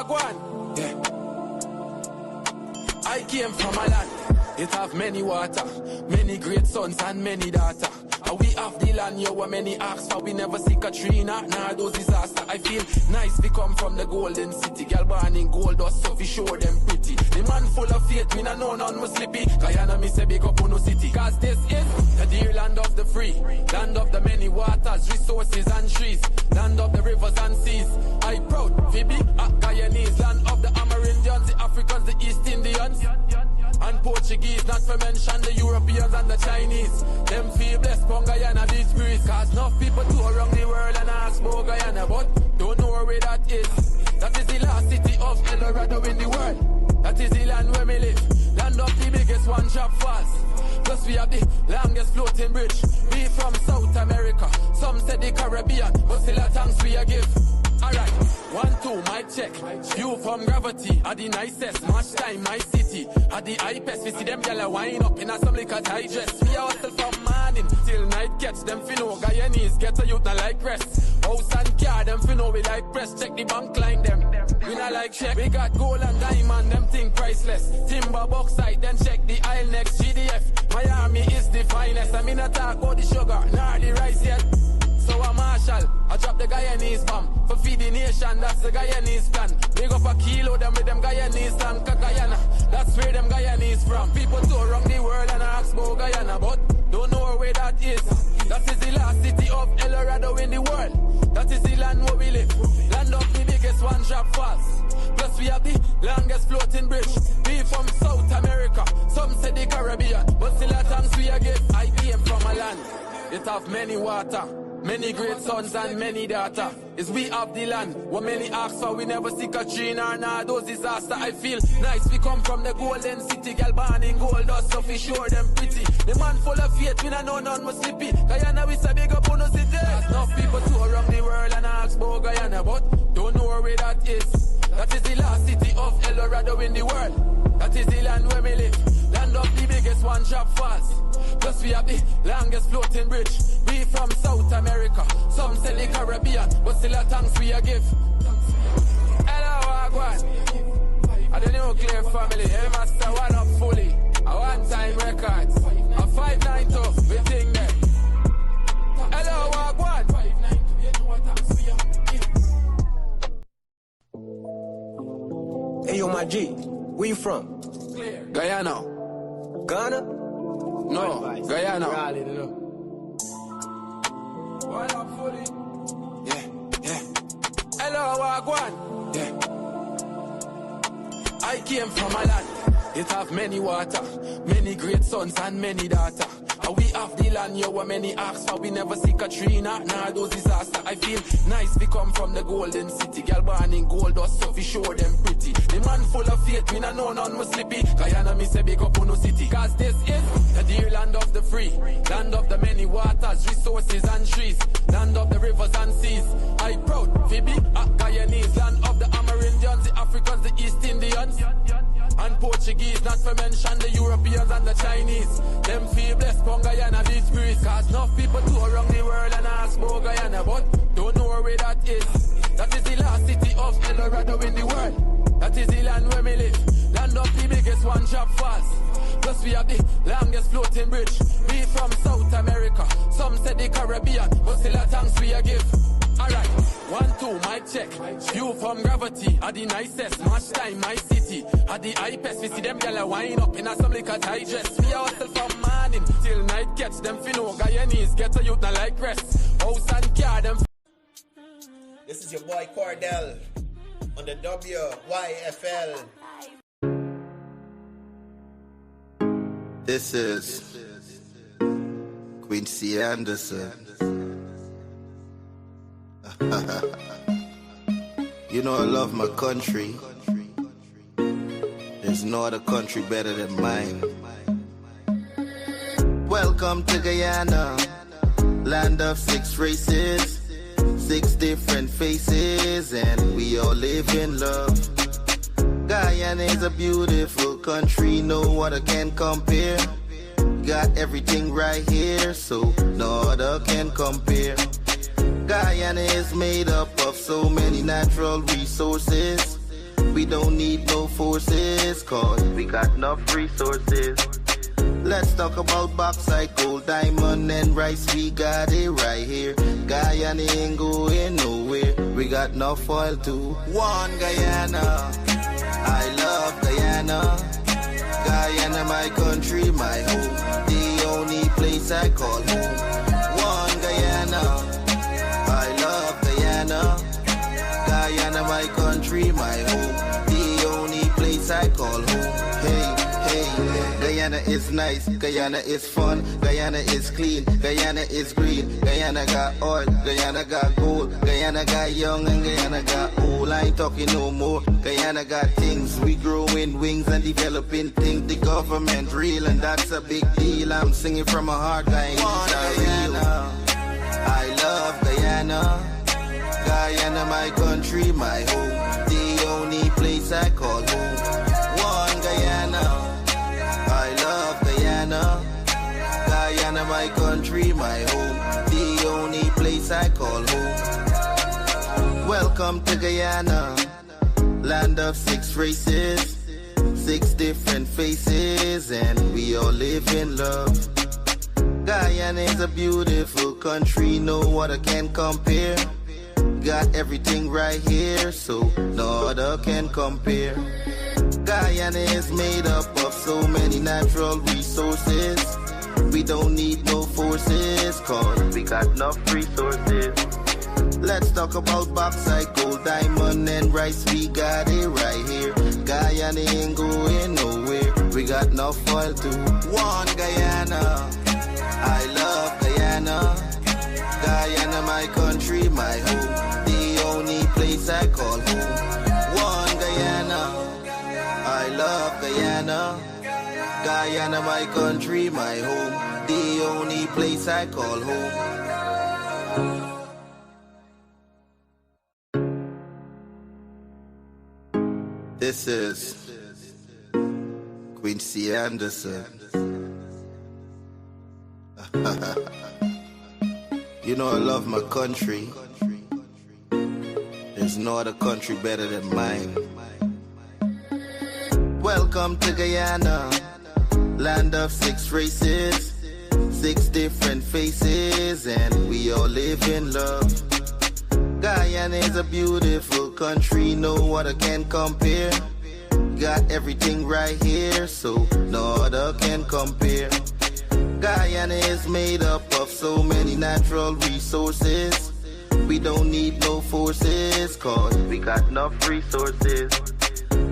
Wagwan. Yeah. I came from a land, it have many water, many great sons and many daughters. And we have the land, yo, where many ask for. We never see Katrina, nah, those disaster. I feel nice, we come from the golden city. Girl born in gold dust, so we show them pretty. The man full of faith, me nah know none was slippy. Guyana, me say big up on no city. Cause this is the dear land of the free, land of the many waters, resources and trees, land of the rivers and seas. I proud, Phoebe, Guyanese, land of the Amerindians, the Africans, the East Indians, and Portuguese, not to mention the Europeans and the Chinese. Them feel blessed from Guyana, this breeze. Cause enough people tour around the world and ask about Guyana, but don't know where that is. That is the last city of El Dorado in the world. That is the land where we live. Land of the biggest one-drop falls. Plus we have the longest floating bridge. We from South America, some say the Caribbean, but still a thanks we a give. Alright, 1, 2, mic check. View from gravity, are the nicest. Match time, my city. Are the hypest, we see them gyal wine up in a some liquor digest. We are hustle from morning till night catch. Them finno Guyanese, get a youth not like rest. House and car, them finno we like press. Check the bank line them. We not like check. We got gold and diamond, them think priceless. Timber bauxite, then check the aisle next. GDF, Miami is the finest. I mean I talk about the sugar, nor the rice yet. So I'm Marshall, I drop the Guyanese bomb. For feed the nation, that's the Guyanese plan. Big up a kilo, them with them Guyanese and Guyana. That's where them Guyanese from. People tour around the world and ask about Guyana, but don't know where that is. That is the last city of El Dorado in the world. That is the land where we live. Land of the biggest one-drop falls. Plus we have the longest floating bridge. We from South America, some say the Caribbean, but still a thanks we a give. I came from a land, it have many water, many great sons and many daughters. Is we have the land, what many ask for, we never see Katrina or nah, those disaster. I feel nice, we come from the golden city. Girl born in gold dust, so we sure them pretty. The man full of faith, we nah know none was slippy. Guyana, we say big up on no city. Enough people tour around the world and ask about Guyana, but don't know where that is. That is the last city of El Dorado in the world. That is the land where we live. Land of the biggest one-drop falls. Plus we have the longest floating bridge. We from South America, some say the Caribbean, but still a thanks we a give. Hello, Wagwan. I the nuclear family, hey master, one up fully. A one-time records, a 592, we think that. Hello, Wagwan. Hey yo, my G, where you from? Guyana. Ghana? No, Guyana. Yeah. Hello, Wagwan. Yeah. I came from a land, it have many water, many great sons and many daughters. And we have the land, yo, where many ask for. We never see Katrina, nah, those disaster. I feel nice, we come from the golden city. Girl born in gold dust, so we show them pretty. The man full of faith, we nah know none was slippy. Guyana, me say big up on no city. Cause this is the dear land of the free, land of the many waters, resources and trees, land of the rivers and seas. I proud, Phoebe, Guyanese, land of the Amerindians, the Africans, the East Indians, and Portuguese, not to mention the Europeans and the Chinese. Them feel blessed from Guyana, this breeze. Cause enough people tour around the world and ask about Guyana, but don't know where that is. That is the last city of El Dorado in the world. That is the land where we live. Land of the biggest one-drop falls. Plus we have the longest floating bridge. We from South America, some say the Caribbean, but still a thanks we a give. Alright, 1, 2, mic check. View from gravity, are the nicest. Match time, my city. Are the hypest, we see them gyal wine up in a some liquor digest. We are hustle from morning till night catch. Them finno Guyanese, get a youth not like rest. House and car, them. This is your boy Coudel on the WYFL. This is Quincy Anderson. You know I love my country. There's no other country better than mine. Welcome to Guyana, land of 6 races, 6 different faces, and we all live in love. Guyana is a beautiful country, no other can compare. Got everything right here, so no other can compare. Guyana is made up of so many natural resources. We don't need no forces, cause we got enough resources. Let's talk about bauxite, gold, diamond, and rice. We got it right here. Guyana ain't going nowhere. We got enough oil too. One Guyana, I love Guyana. Guyana, my country, my home. The only place I call home. One Guyana, I love Guyana. Guyana, my country, my home. The only place I call home. Hey, hey, Guyana is nice, Guyana is fun, Guyana is clean, Guyana is green, Guyana got oil, Guyana got gold, Guyana got young and Guyana got old. I ain't talking no more. Guyana got things, we growing wings and developing things. The government real and that's a big deal. I'm singing from my heart, Guyana. I love Guyana. Guyana, my country, my home. The only place I call home. One Guyana, I love Guyana. Guyana, my country, my home. The only place I call home. Welcome to Guyana, land of 6 races, 6 different faces, and we all live in love. Guyana is a beautiful country, no other can compare. Got everything right here, so no other can compare. Guyana is made up of so many natural resources. We don't need no forces, cause we got enough resources. Let's talk about bauxite, gold, diamond, and rice. We got it right here. Guyana ain't going nowhere. We got enough oil too. One Guyana, I love Guyana. Guyana, my country, my home. The only place I call home. One Guyana, I love Guyana. Guyana, my country, my home. The only place I call home. This is Quincy Anderson. You know I love my country. There's no other country better than mine. Welcome to Guyana, land of 6 races, 6 different faces, and we all live in love. Guyana is a beautiful country, no other can compare. Got everything right here, so no other can compare. Guyana is made up of so many natural resources. We don't need no forces, cause we got enough resources.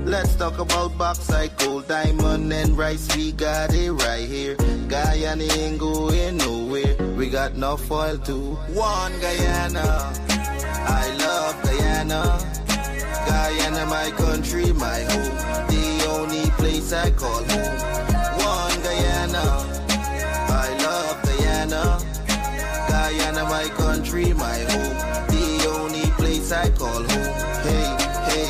Let's talk about bauxite, gold, diamond, and rice. We got it right here. Guyana ain't going nowhere. We got enough oil too. One Guyana, I love Guyana. Guyana, my country, my home. The only place I call home. One Guyana, I love Guyana. Guyana, my country, my home. The only place I call home. Hey, hey,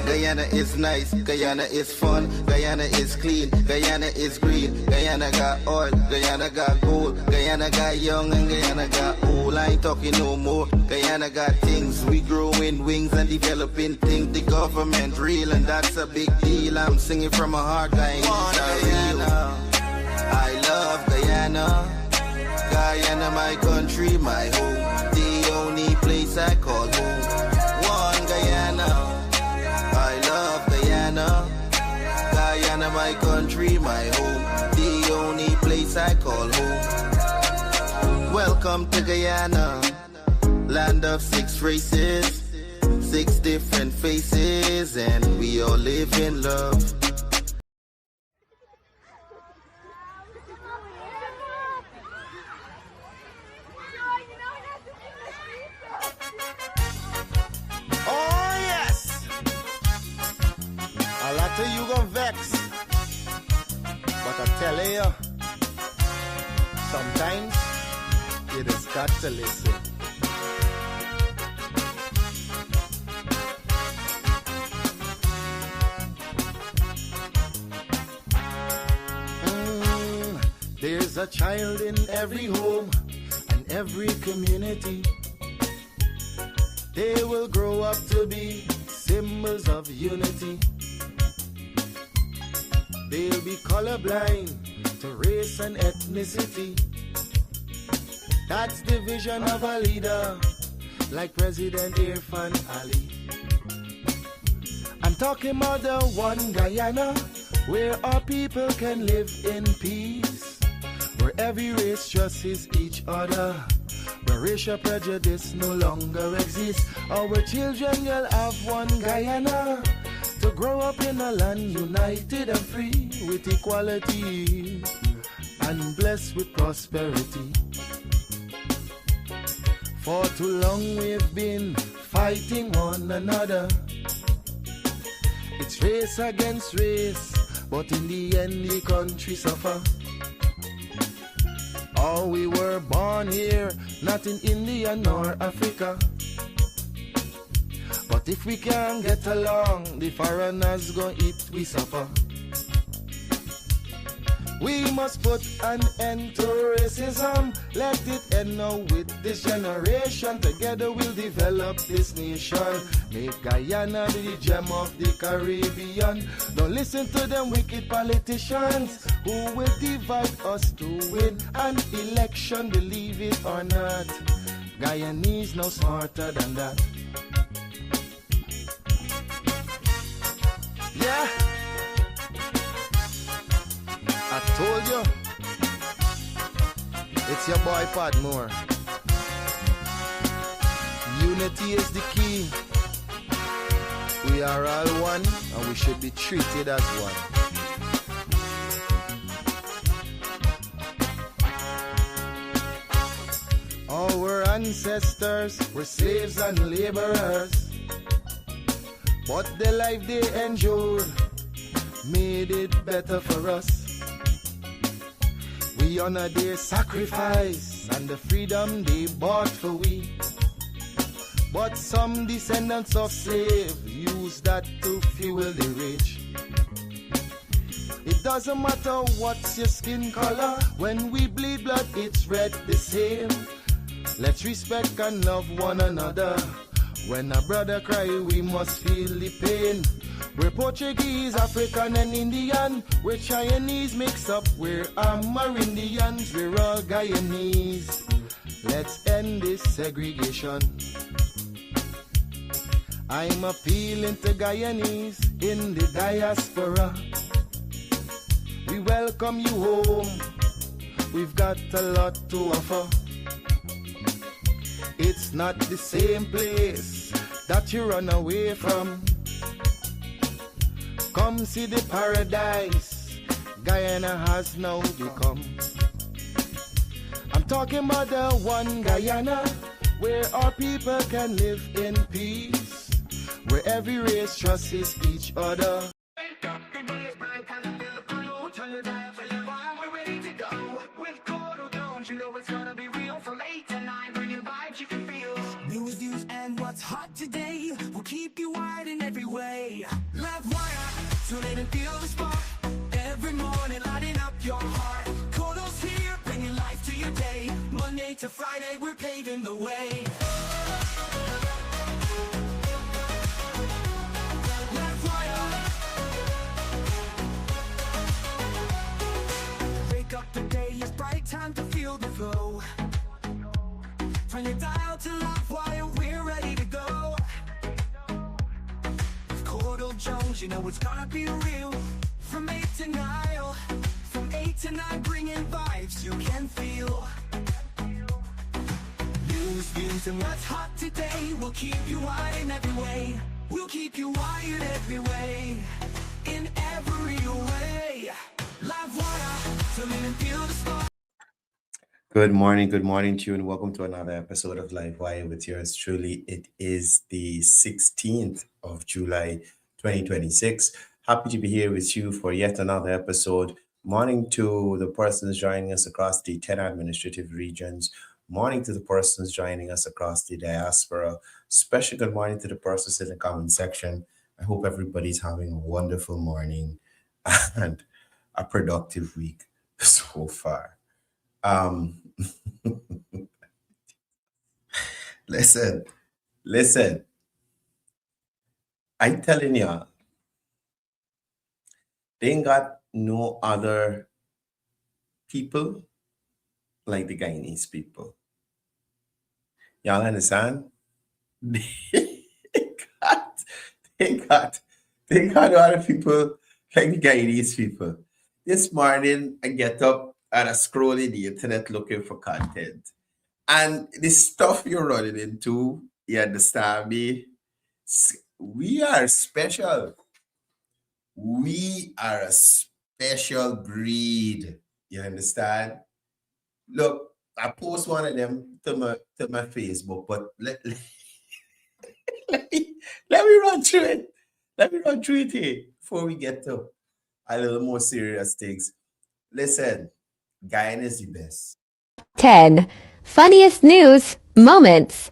Guyana is nice, Guyana is fun, Guyana is clean, Guyana is green, Guyana got oil, Guyana got gold, Guyana got young and Guyana got old. I ain't talking no more. Guyana got things, we growing wings and developing things. The government real and that's a big deal. I'm singing from my heart, Guyana. I love Guyana. Guyana, my country, my home. The only place I call home. One Guyana, I love Guyana. Guyana, my country, my home. The only place I call home. Welcome to Guyana, land of 6 races, 6 different faces, and we all live in love. Oh yes, a lot of you gon' vex, but I tell you, sometimes you just got to listen. There's a child in every home and every community. They will grow up to be symbols of unity. They'll be colorblind to race and ethnicity. That's the vision of a leader like President Irfan Ali. I'm talking about the one Guyana where our people can live in peace, where every race trusts each other, where racial prejudice no longer exists. Our children will have one Guyana to grow up in a land united and free with equality and blessed with prosperity. For too long we've been fighting one another. It's race against race, but in the end the country suffer. Oh, we were born here, not in India nor Africa. But if we can't get along, the foreigners gon' eat we suffer. We must put an end to racism. Let it end now with this generation. Together we'll develop this nation. Make Guyana the gem of the Caribbean. Don't listen to them wicked politicians who will divide us to win an election. Believe it or not, Guyanese no smarter than that. Yeah, I told you, it's your boy Padmore. Unity is the key. We are all one and we should be treated as one. Our ancestors were slaves and laborers, but the life they endured made it better for us. We honor their sacrifice and the freedom they bought for we. But some descendants of slaves use that to fuel the rich. It doesn't matter what's your skin color, when we bleed blood it's red the same. Let's respect and love one another. When a brother cry we must feel the pain. We're Portuguese, African and Indian. We're Chinese mixed up, we're Amerindians. We're all Guyanese. Let's end this segregation. I'm appealing to Guyanese in the diaspora. We welcome you home. We've got a lot to offer. It's not the same place that you run away from. Come see the paradise Guyana has now become. I'm talking about the one Guyana where our people can live in peace, where every race trusts each other. We're ready to go with Coudel Jones. You know it's gonna be real from 8 to 9, bringing vibes you can feel. News, views, and what's hot today will keep you wide in every way. Livewire, tune in and feel the spark. Every morning, lighting up your heart. Coudel's here, bringing life to your day. Monday to Friday, we're paving the way. Wake up, the day is bright, time to feel the flow. Turn your dial to Livewire, we're ready to go. With Coudel Jones, you know it's gonna be real. From 8 to 9, from 8 to 9, bringing vibes you can feel. News, views, and what's hot today will keep you wired in every way. We'll keep you wired every way, in every way. Livewire, tune in and feel the spark. Good morning to you, and welcome to another episode of Livewire with yours truly. It is the 16th of July, 2026. Happy to be here with you for yet another episode. Morning to the persons joining us across the 10 administrative regions. Morning to the persons joining us across the diaspora. Special good morning to the persons in the comment section. I hope everybody's having a wonderful morning and a productive week so far. Listen. I'm telling you, they ain't got no other people like the Guyanese people. Y'all understand? They got, they got, they got other people like the Guyanese people. This morning, I get up and I scroll in the internet looking for content. And the stuff you're running into, you understand me? We are special. We are a special breed. You understand? Look, I post one of them to my Facebook, but let me run through it. Let me run through it here before we get to a little more serious things. Listen, Guyana is the best. 10 funniest news moments.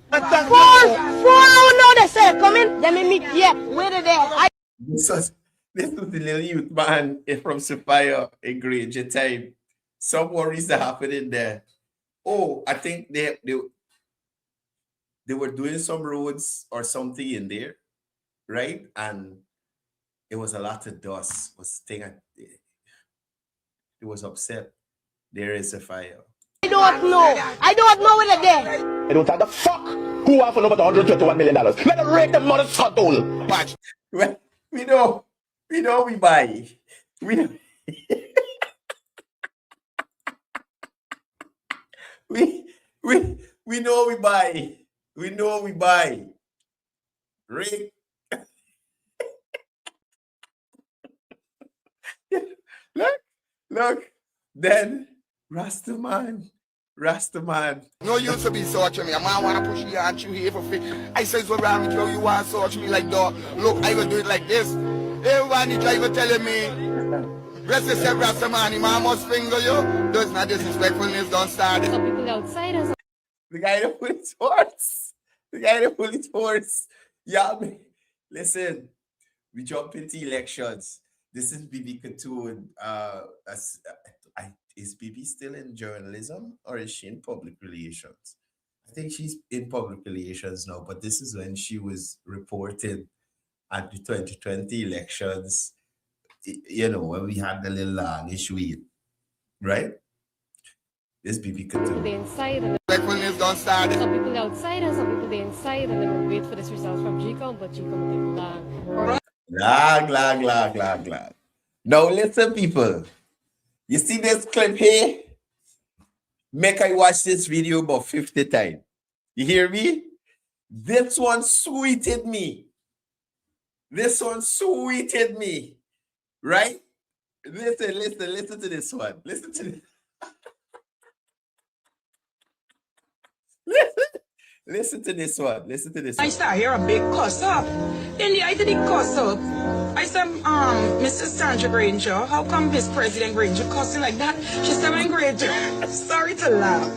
Four know they say coming. Let me meet where they there. This was the little youth man from Sophia in Granger time. Some worries that happened in there. Oh, I think they were doing some roads or something in there, right? And it was a lot of dust. It was upset. There is a fire. I don't know where they there. I don't have the fuck who have over $121 million. Let them rake the mother hole. Watch. Well, we know we buy. We know. we know we buy. We know we buy. Rick. Look. Then Rastaman. No use to be searching me. A man wanna push you and you here for free. I says what around with you, you wanna search me like dog. Look, I will do it like this. Everybody driver telling me, rest yourself, Rasta man, the man must finger you. Does not disrespectfulness, don't start it. Some people outside us. The guy that pulled his horse. Yeah, listen, we jump into elections. This is BB Katoon. Is BB still in journalism or is she in public relations? I think she's in public relations now, but this is when she was reporting at the 2020 elections, you know, when we had the little long issue, right? This BB Katoon. They inside and Respectfulness, don't start it. some people outside and some people they inside and they will wait for this result from GCOM, but GCOM take long. Lag. Now listen, people. You see this clip here? Make I watch this video about 50 times. You hear me? This one sweeted me. Right? Listen to this one. Listen to this. Listen to this one. I start hear a big cuss up. In the I did the cuss up. I said, Mrs. Sandra Granger, how come Miss President Granger cussing like that? She said, my Granger, sorry to laugh.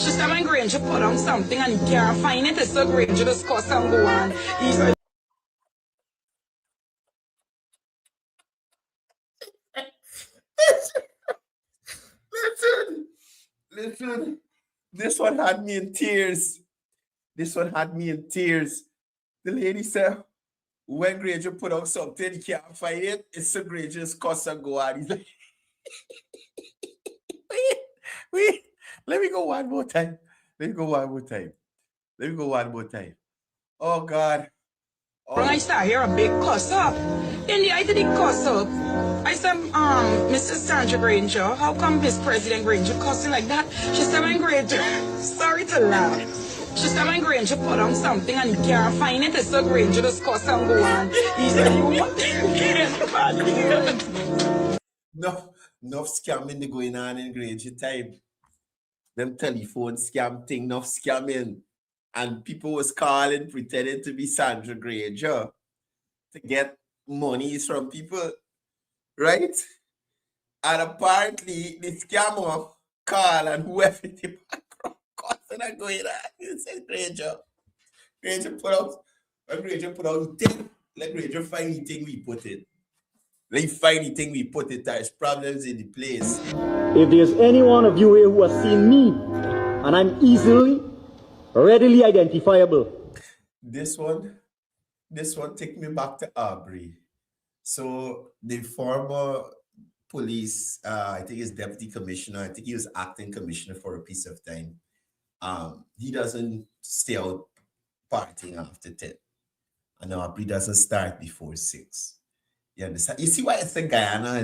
She said, my Granger put on something and he can't find it. So Granger just cuss and go on. He said, Listen. This one had me in tears. The lady said, when Granger put out something, he can't find it. It's so Granger's cuss and go on. He's like, wait. Let me go one more time. Oh, God. when I start hear a big cuss up. In the I did the cuss up. I said, Mrs. Sandra Granger, how come Miss President Granger cussing like that? She said, my Granger, sorry to laugh. She said, my Granger put on something and he can't find it. So Granger just cuss and go on. He said, Enough scamming going on in Granger time. Them telephone scam thing, enough scamming. And people was calling, pretending to be Sandra Granger to get monies from people, right? And apparently, the scammer called and whoever the background cussing and going on. He said, Granger put out 10. Let Granger find the thing we put in. There's problems in the place. If there's any one of you here who has seen me, and I'm readily identifiable. This one This one take me back to Aubrey. So the former police, I think he's deputy commissioner. I think he was acting commissioner for a piece of time. He doesn't stay out partying after 10. And Aubrey doesn't start before 6. You understand? You see why I say Guyana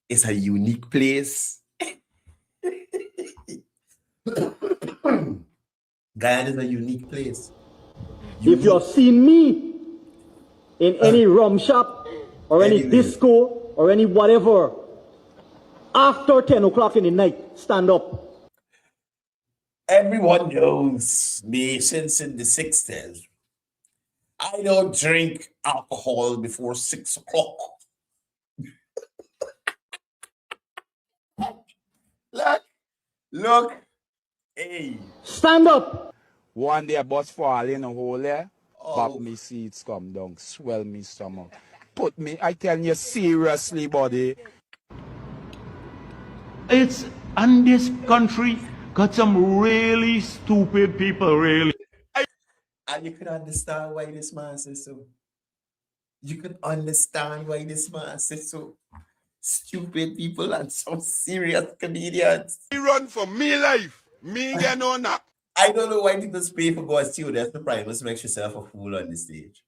is a unique place? Guyana is a unique place. If you're seeing me in any rum shop or any disco or any whatever after 10 o'clock in the night, stand up. Everyone knows me since in the 60s. I don't drink alcohol before 6 o'clock. Look, hey. Stand up. One day a bus fall in a hole there, pop me seats come down, swell me stomach. Put me, I tell you seriously, buddy. It's, and this country got some really stupid people, really. And you could understand why this man says so. You could understand why this man says so. Stupid people and some serious comedians. He run for me life. Me get no knock. I don't know why people pay for God's steal. That's the primus to make yourself a fool on the stage.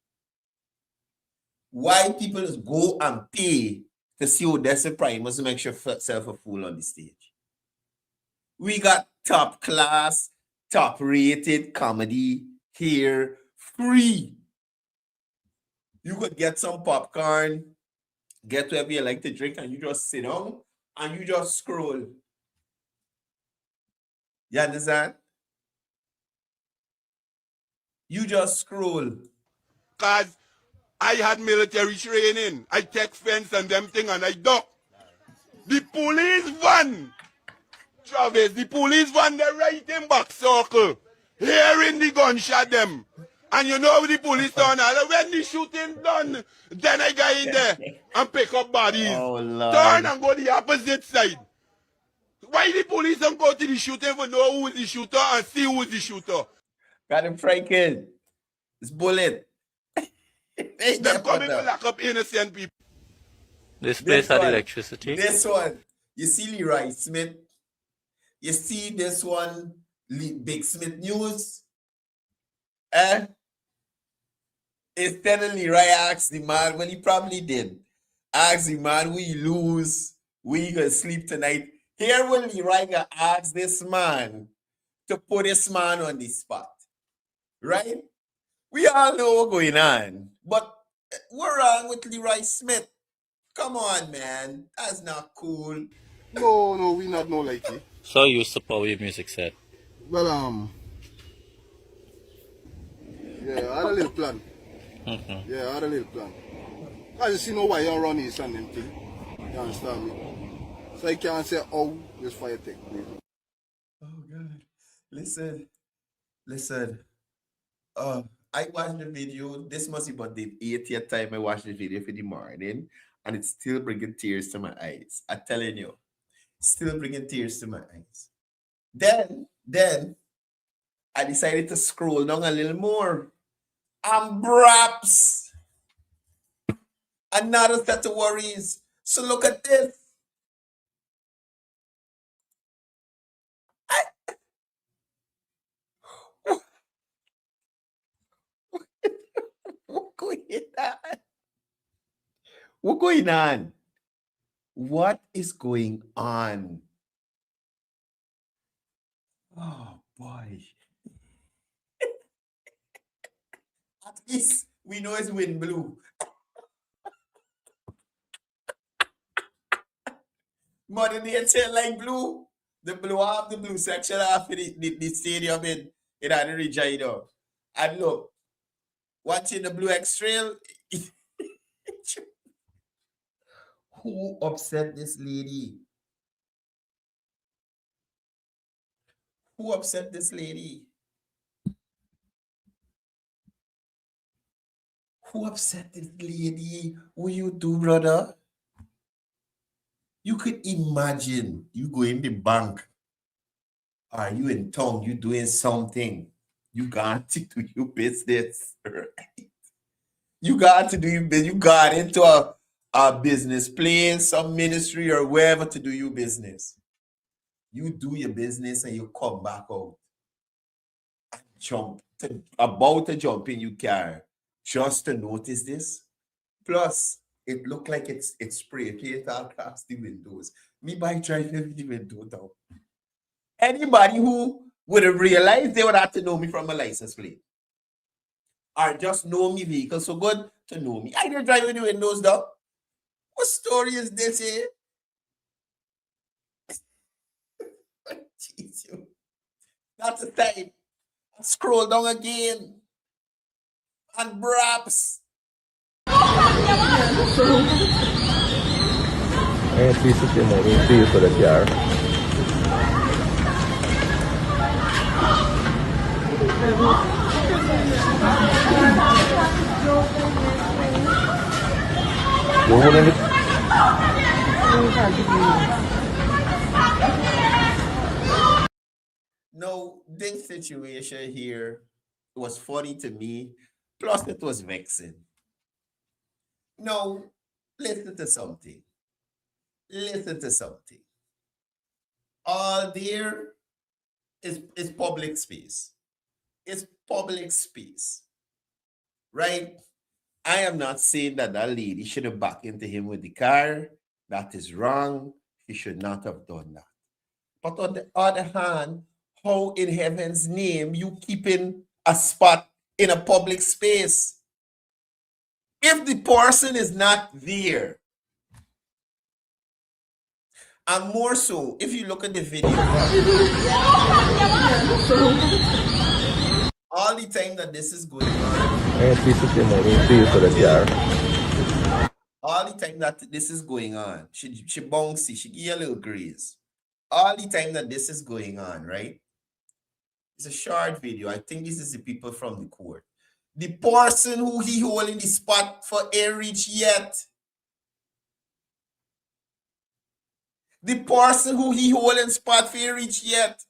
Why people just go and pay to see Odessa Primus to make yourself a fool on the stage? We got top class, top rated comedy here free. You could get some popcorn, get whatever you like to drink, and you just sit down and you just scroll. You understand? You just scroll. Cause I had military training. I take fence and them thing and I duck. The police van, Travis, the police van, they right in back circle. Hearing the gunshot them. And you know the police done, when the shooting done, then I go in there and pick up bodies. Oh, Lord. Turn and go the opposite side. Why the police don't go to the shooting for know who is the shooter and see who is the shooter? Got him franking. It's bullet. Them coming to lock up innocent people. This place had electricity. This one. You see Leroy Smith? You see this one, Big Smith News? Instead of Leroy asked the man, well, he probably did. Ask the man, we lose, we gonna sleep tonight. Here will Leroy ask this man to put this man on the spot. Right? We all know what's going on. But what's wrong with Leroy Smith? Come on, man. That's not cool. No, we not know like it. So you used to power your music set. Well, yeah, I had a little plan. Yeah, I had a little plan. I just see no why you run this and them thing. You understand me? So I can't say, oh, this fire take place. Oh, God. Listen. I watched the video. This must be about the 80th time I watched the video for the morning, and it's still bringing tears to my eyes. I'm telling you, still bringing tears to my eyes. Then I decided to scroll down a little more. And perhaps another set of worries. So look at this. What's going on? What is going on? Oh boy. At least we know it's wind blue. Mother Nature like blue. The blue section after the stadium in Anna Regina. And look, watching the Blue X Trail. Who upset this lady? Who upset this lady? Who upset this lady? What you do, brother? You could imagine you go in the bank. Are you in town? You doing something. You got to do your business, right? You got to do your business. You got into a business place, some ministry or wherever to do your business. You do your business and you come back out. About to jump in your car just to notice this. Plus, it looked like it's spray paint all across the windows. Me by driving every the window down. Anybody who would have realized they would have to know me from a license plate. Or just know me vehicle so good to know me. I didn't drive with the windows down. What story is this here? Jeez, you. That's the time. Scroll down again. And perhaps. At least it's moving feel for the car. No, this situation here was funny to me. Plus, it was vexing. No, listen to something. Listen to something. All there is public space. It's public space. Right? I am not saying that lady should have backed into him with the car. That is wrong. He should not have done that. But on the other hand, how in heaven's name you keeping a spot in a public space? If the person is not there, and more so, if you look at the video, all the time that this is going on, At least it's moving feel for the car. all the time that this is going on, she bouncy, she give you a little grace. All the time that this is going on, right? It's a short video. I think this is the people from the court. The person who he holding the spot for air reach yet. The person who he holding spot for air reach yet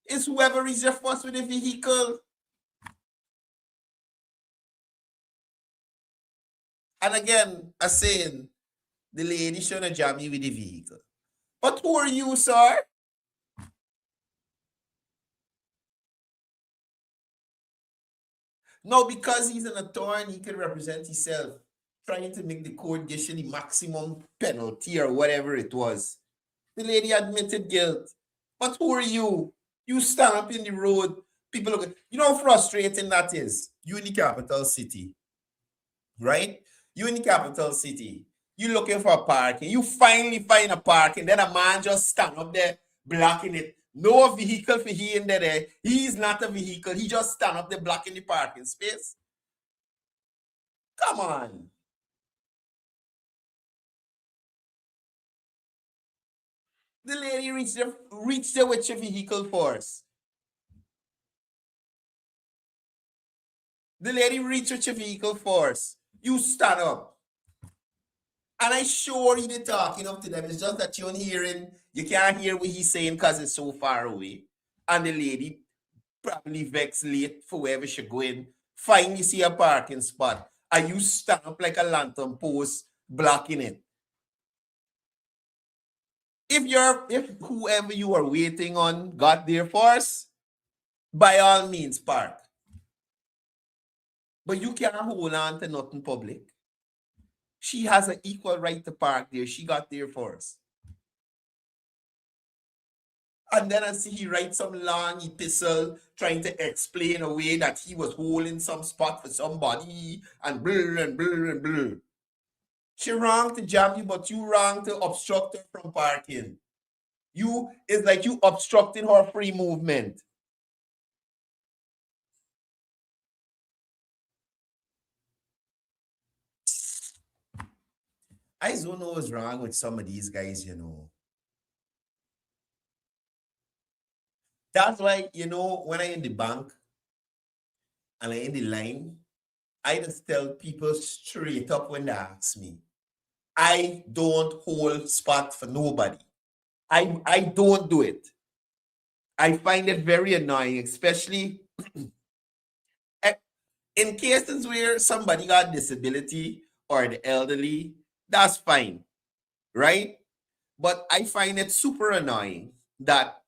is whoever is your first with the vehicle. And again, I'm saying the lady shouldn't jam you with the vehicle. But who are you, sir? No, because he's an attorney, he can represent himself, trying to make the court give you the maximum penalty or whatever it was. The lady admitted guilt. But who are you? You stand up in the road, people look at you know how frustrating that is. You in the capital city, right? You in the capital city. You looking for a parking. You finally find a parking. Then a man just stand up there blocking it. No vehicle for he in there. He's not a vehicle. He just stand up there blocking the parking space. Come on. The lady reached there with your vehicle first. The lady reached with your vehicle first. You stand up. And I sure he did talking up to them. It's just that you're hearing, you can't hear what he's saying because it's so far away. And the lady probably vexed late for wherever she going. Finally see a parking spot. And you stand up like a lantern post blocking it. If whoever you are waiting on got there first, by all means park. But you can't hold on to nothing public. She has an equal right to park there. She got there first. And then I see he writes some long epistle trying to explain away that he was holding some spot for somebody and blah, and blah, and blah. She wrong to jam you, but you wrong to obstruct her from parking. It's like you obstructing her free movement. I don't know what's wrong with some of these guys, you know. That's why, you know, when I in the bank and I in the line, I just tell people straight up when they ask me, I don't hold spot for nobody. I don't do it. I find it very annoying, especially In cases where somebody got disability or the elderly, that's fine, right? But I find it super annoying that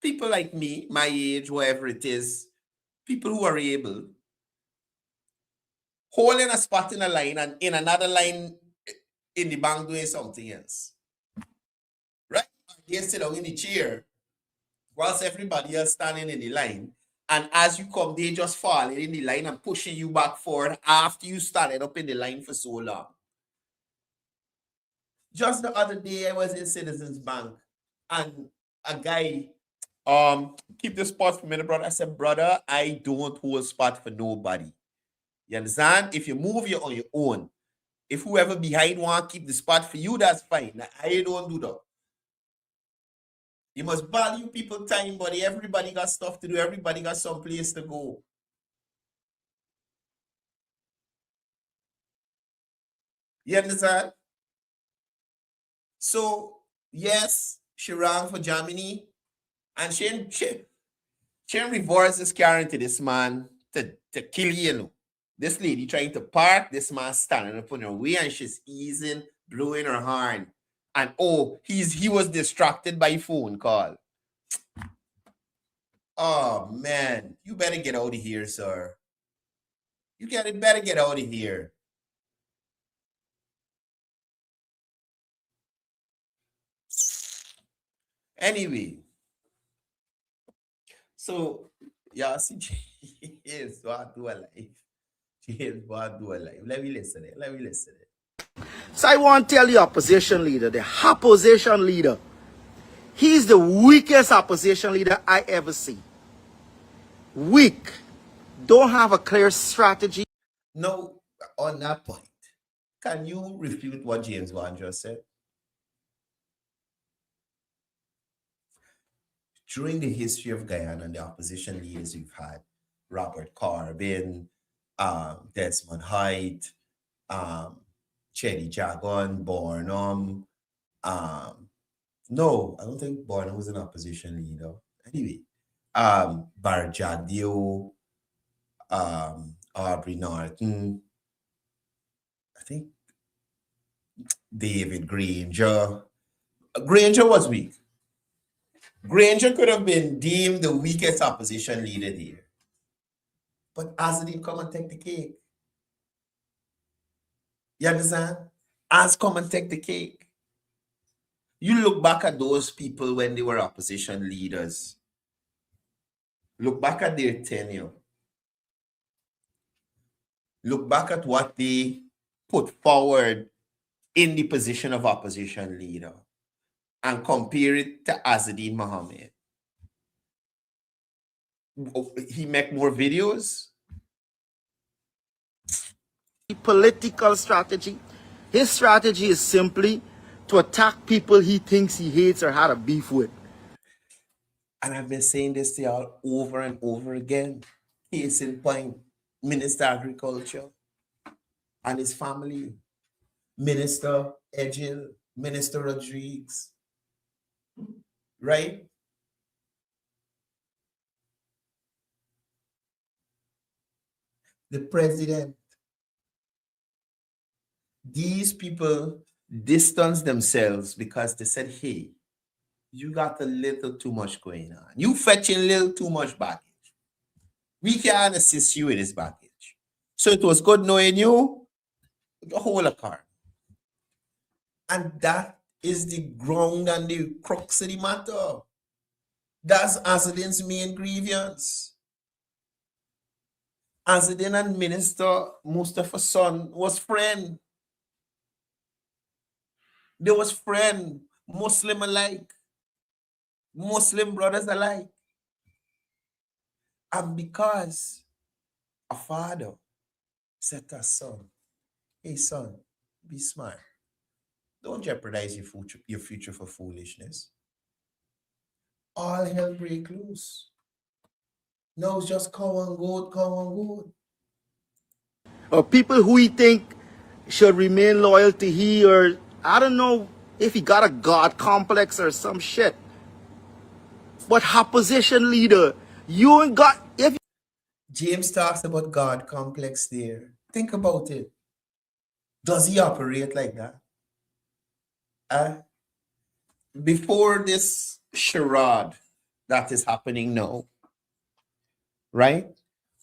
people like me, my age, whatever it is, people who are able, holding a spot in a line and in another line in the bank doing something else. Right? They sit down in the chair whilst everybody else standing in the line. And as you come, they just fall in the line and pushing you back forward after you started up in the line for so long. Just the other day, I was in Citizens Bank and a guy, keep the spot for me, brother. I said, brother, I don't hold spot for nobody. You understand? If you move, you're on your own. If whoever behind want to keep the spot for you, that's fine. I don't do that. You must value people time, buddy. Everybody got stuff to do. Everybody got some place to go. You understand? So, yes, she ran for Germany. And she reversed this car into this man to kill you. This lady trying to park, this man standing up on her way and she's easing, blowing her horn. And he was distracted by phone call. Oh man, you better get out of here, sir. You better get out of here. Anyway, so yeah, see, James, what do I like? James, what do I like? Let me listen it. So I want to tell the opposition leader, he's the weakest opposition leader I ever see. Weak. Don't have a clear strategy. No, on that point, can you refute what James Wan just said? During the history of Guyana and the opposition leaders we've had, Robert Corbin, Desmond Hyde, Chetty Jagon, Bornum. No, I don't think Bornum was an opposition leader. Anyway, Barjadio, Aubrey Norton, I think David Granger. Granger was weak. Granger could have been deemed the weakest opposition leader there. But as didn't come and take the cake. You understand? As come and take the cake. You look back at those people when they were opposition leaders. Look back at their tenure. Look back at what they put forward in the position of opposition leader and compare it to Azadine Mohammed. He make more videos. Political strategy. His strategy is simply to attack people he thinks he hates or had a beef with. And I've been saying this to y'all over and over again. Case in point, Minister of Agriculture and his family, Minister Edgil, Minister Rodriguez, right? The president. These people distance themselves because they said, hey, you got a little too much going on. You fetching a little too much baggage. We can't assist you with this baggage. So it was good knowing you, the whole car. And that is the ground and the crux of the matter. That's Azadine's main grievance. Azadine and Minister Mustafa's son was friend. They was friend, Muslim alike, Muslim brothers alike. And because a father said to a son, hey son, be smart. Don't jeopardize your future for foolishness. All hell break loose. No, it's just cow and goat. Or people who he think should remain loyal to he, or I don't know if he got a God complex or some shit. But opposition leader, you ain't got, if James talks about God complex there. Think about it. Does he operate like that? Before this charade that is happening now, right?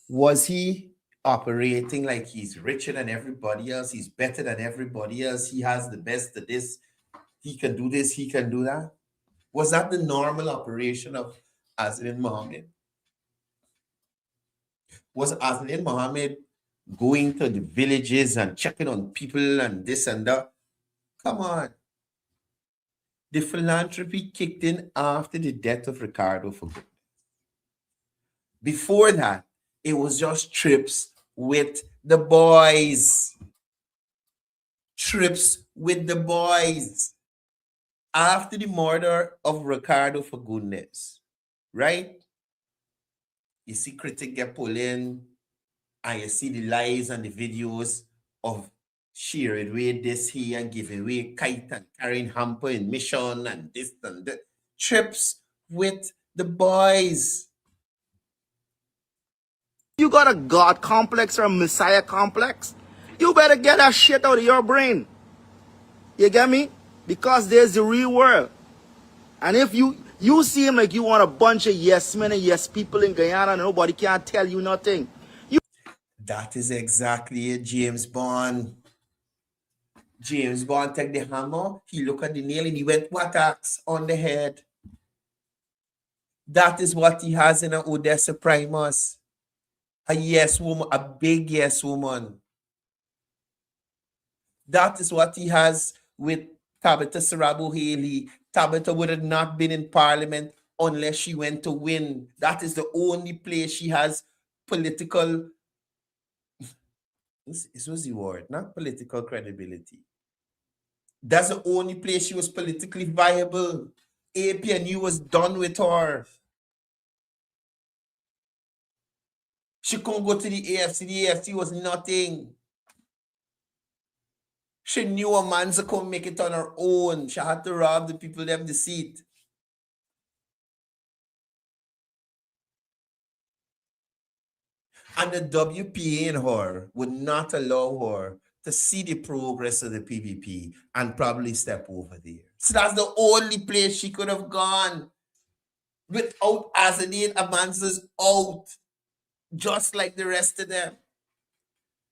Was he operating like he's richer than everybody else? He's better than everybody else. He has the best of this. He can do this. He can do that. Was that the normal operation of Azlin Mohammed? Was Azlin Mohammed going to the villages and checking on people and this and that? Come on. The philanthropy kicked in after the death of Ricardo Fagundes. Before that, it was just trips with the boys. Trips with the boys. After the murder of Ricardo Fagundes, right? You see critic get pulled in, and you see the lies and the videos of sharing away this here and giving away kite and carrying hamper in mission and this and that. Trips with the boys. You got a God complex or a Messiah complex, you better get that shit out of your brain. You get me? Because there's the real world. And if you seem like you want a bunch of yes men and yes people in Guyana and nobody can tell you nothing. That is exactly it, James Bond. James Bond take the hammer, he looked at the nail and he went whack-axe on the head. That is what he has in an Odessa Primus. A yes woman, a big yes woman. That is what he has with Tabitha Sarabu Haley. Tabitha would have not been in parliament unless she went to win. That is the only place she has political, this was the word, not political credibility. That's the only place she was politically viable. APNU was done with her. She couldn't go to the AFC. The AFC was nothing. She knew a man's couldn't make it on her own. She had to rob the people them the seat. And the WPA in her would not allow her to see the progress of the PPP and probably step over there. So that's the only place she could have gone without Azadine Amanza's out, just like the rest of them.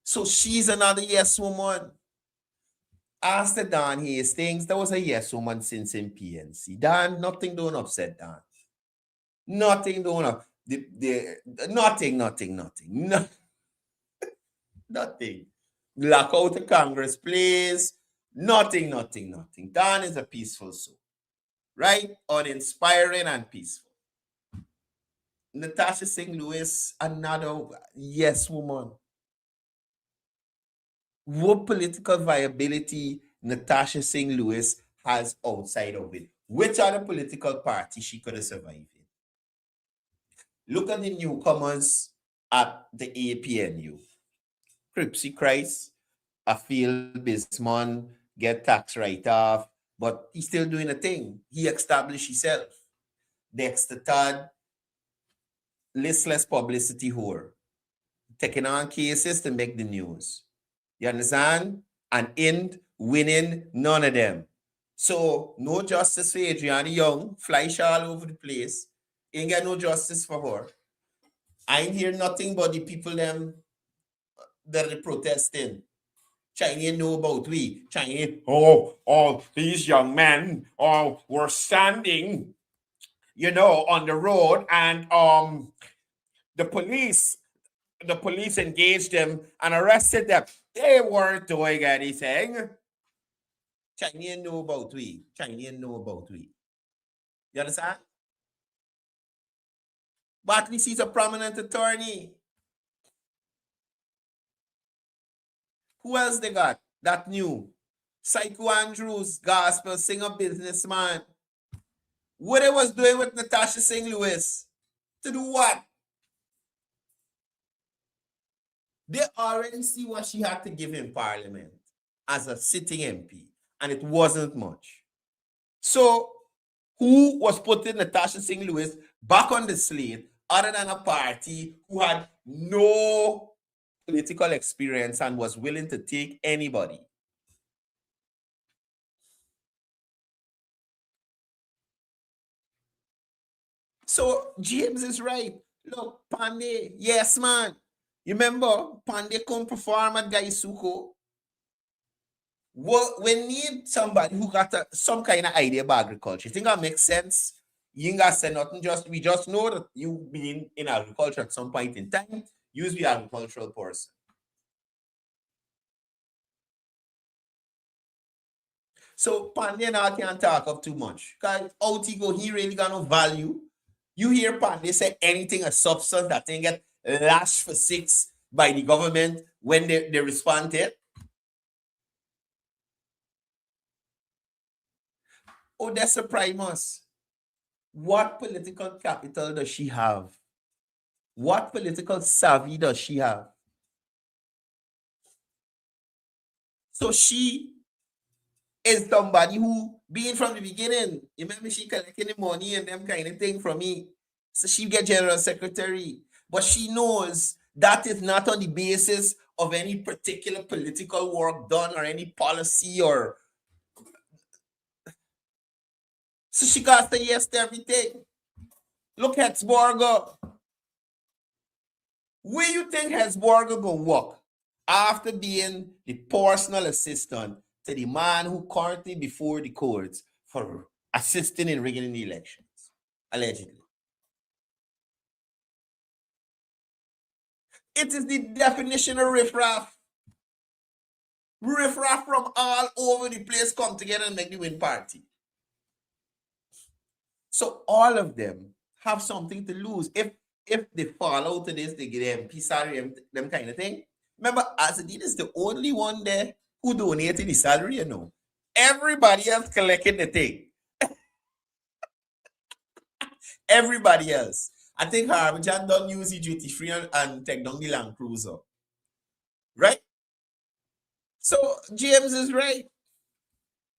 So she's another yes woman. After Dan Hastings, there was a yes woman since in PNC. Dan, nothing don't upset Dan. Nothing don't upset. Nothing. Nothing. Lock out the Congress, please. Nothing. Dan is a peaceful soul. Right? Uninspiring and peaceful. Natasha Singh Lewis, another yes woman. What political viability Natasha Singh Lewis has outside of it? Which other political party she could have survived in? Look at the newcomers at the APNU. Cripsy Christ, a field businessman, get tax write-off, but he's still doing a thing. He established himself. Dexter Todd, listless publicity whore, taking on cases to make the news. You understand? And in winning, none of them. So no justice for Adriana Young, flies all over the place. Ain't got no justice for her. I ain't hear nothing but the people them that are protesting. Chinese know about we. Chinese, these young men were standing, on the road, and the police engaged them and arrested them. They weren't doing anything. Chinese know about we. You understand? But at least he's a prominent attorney. Who else they got that new? Psycho Andrews, gospel singer, businessman. What they was doing with Natasha Singh Lewis? To do what? They already see what she had to give in parliament as a sitting MP, and it wasn't much. So, who was putting Natasha Singh Lewis back on the slate other than a party who had no political experience and was willing to take anybody. So James is right. Look, Pandey, yes, man. You remember Pandey come perform at Gaisuko? Well, we need somebody who got some kind of idea about agriculture. You think that makes sense? You ain't got to say nothing. We just know that you been in agriculture at some point in time. Use the agricultural person. So Pandey now can't talk up too much. Because out he go, he really got no value. You hear Pandey say anything a substance that thing get lashed for 6 by the government when they respond to it. Odessa Primus, what political capital does she have? What political savvy does she have? So she is somebody who, being from the beginning, you remember she collecting the money and them kind of thing from me. So she get general secretary. But she knows that is not on the basis of any particular political work done or any policy or... So she got to say yes to everything. Look at Hesburger. Where you think Hesburger gonna work after being the personal assistant to the man who currently before the courts for assisting in rigging the elections, allegedly? It is the definition of riffraff. Riffraff from all over the place come together and make the win party. So all of them have something to lose. If they fall out of this, they get MP salary, them kind of thing. Remember, Azadid is the only one there who donated the salary, you know. Everybody else collected the thing. Everybody else. I think Harbijan don't use the duty free and take down the Land Cruiser. Right? So James is right.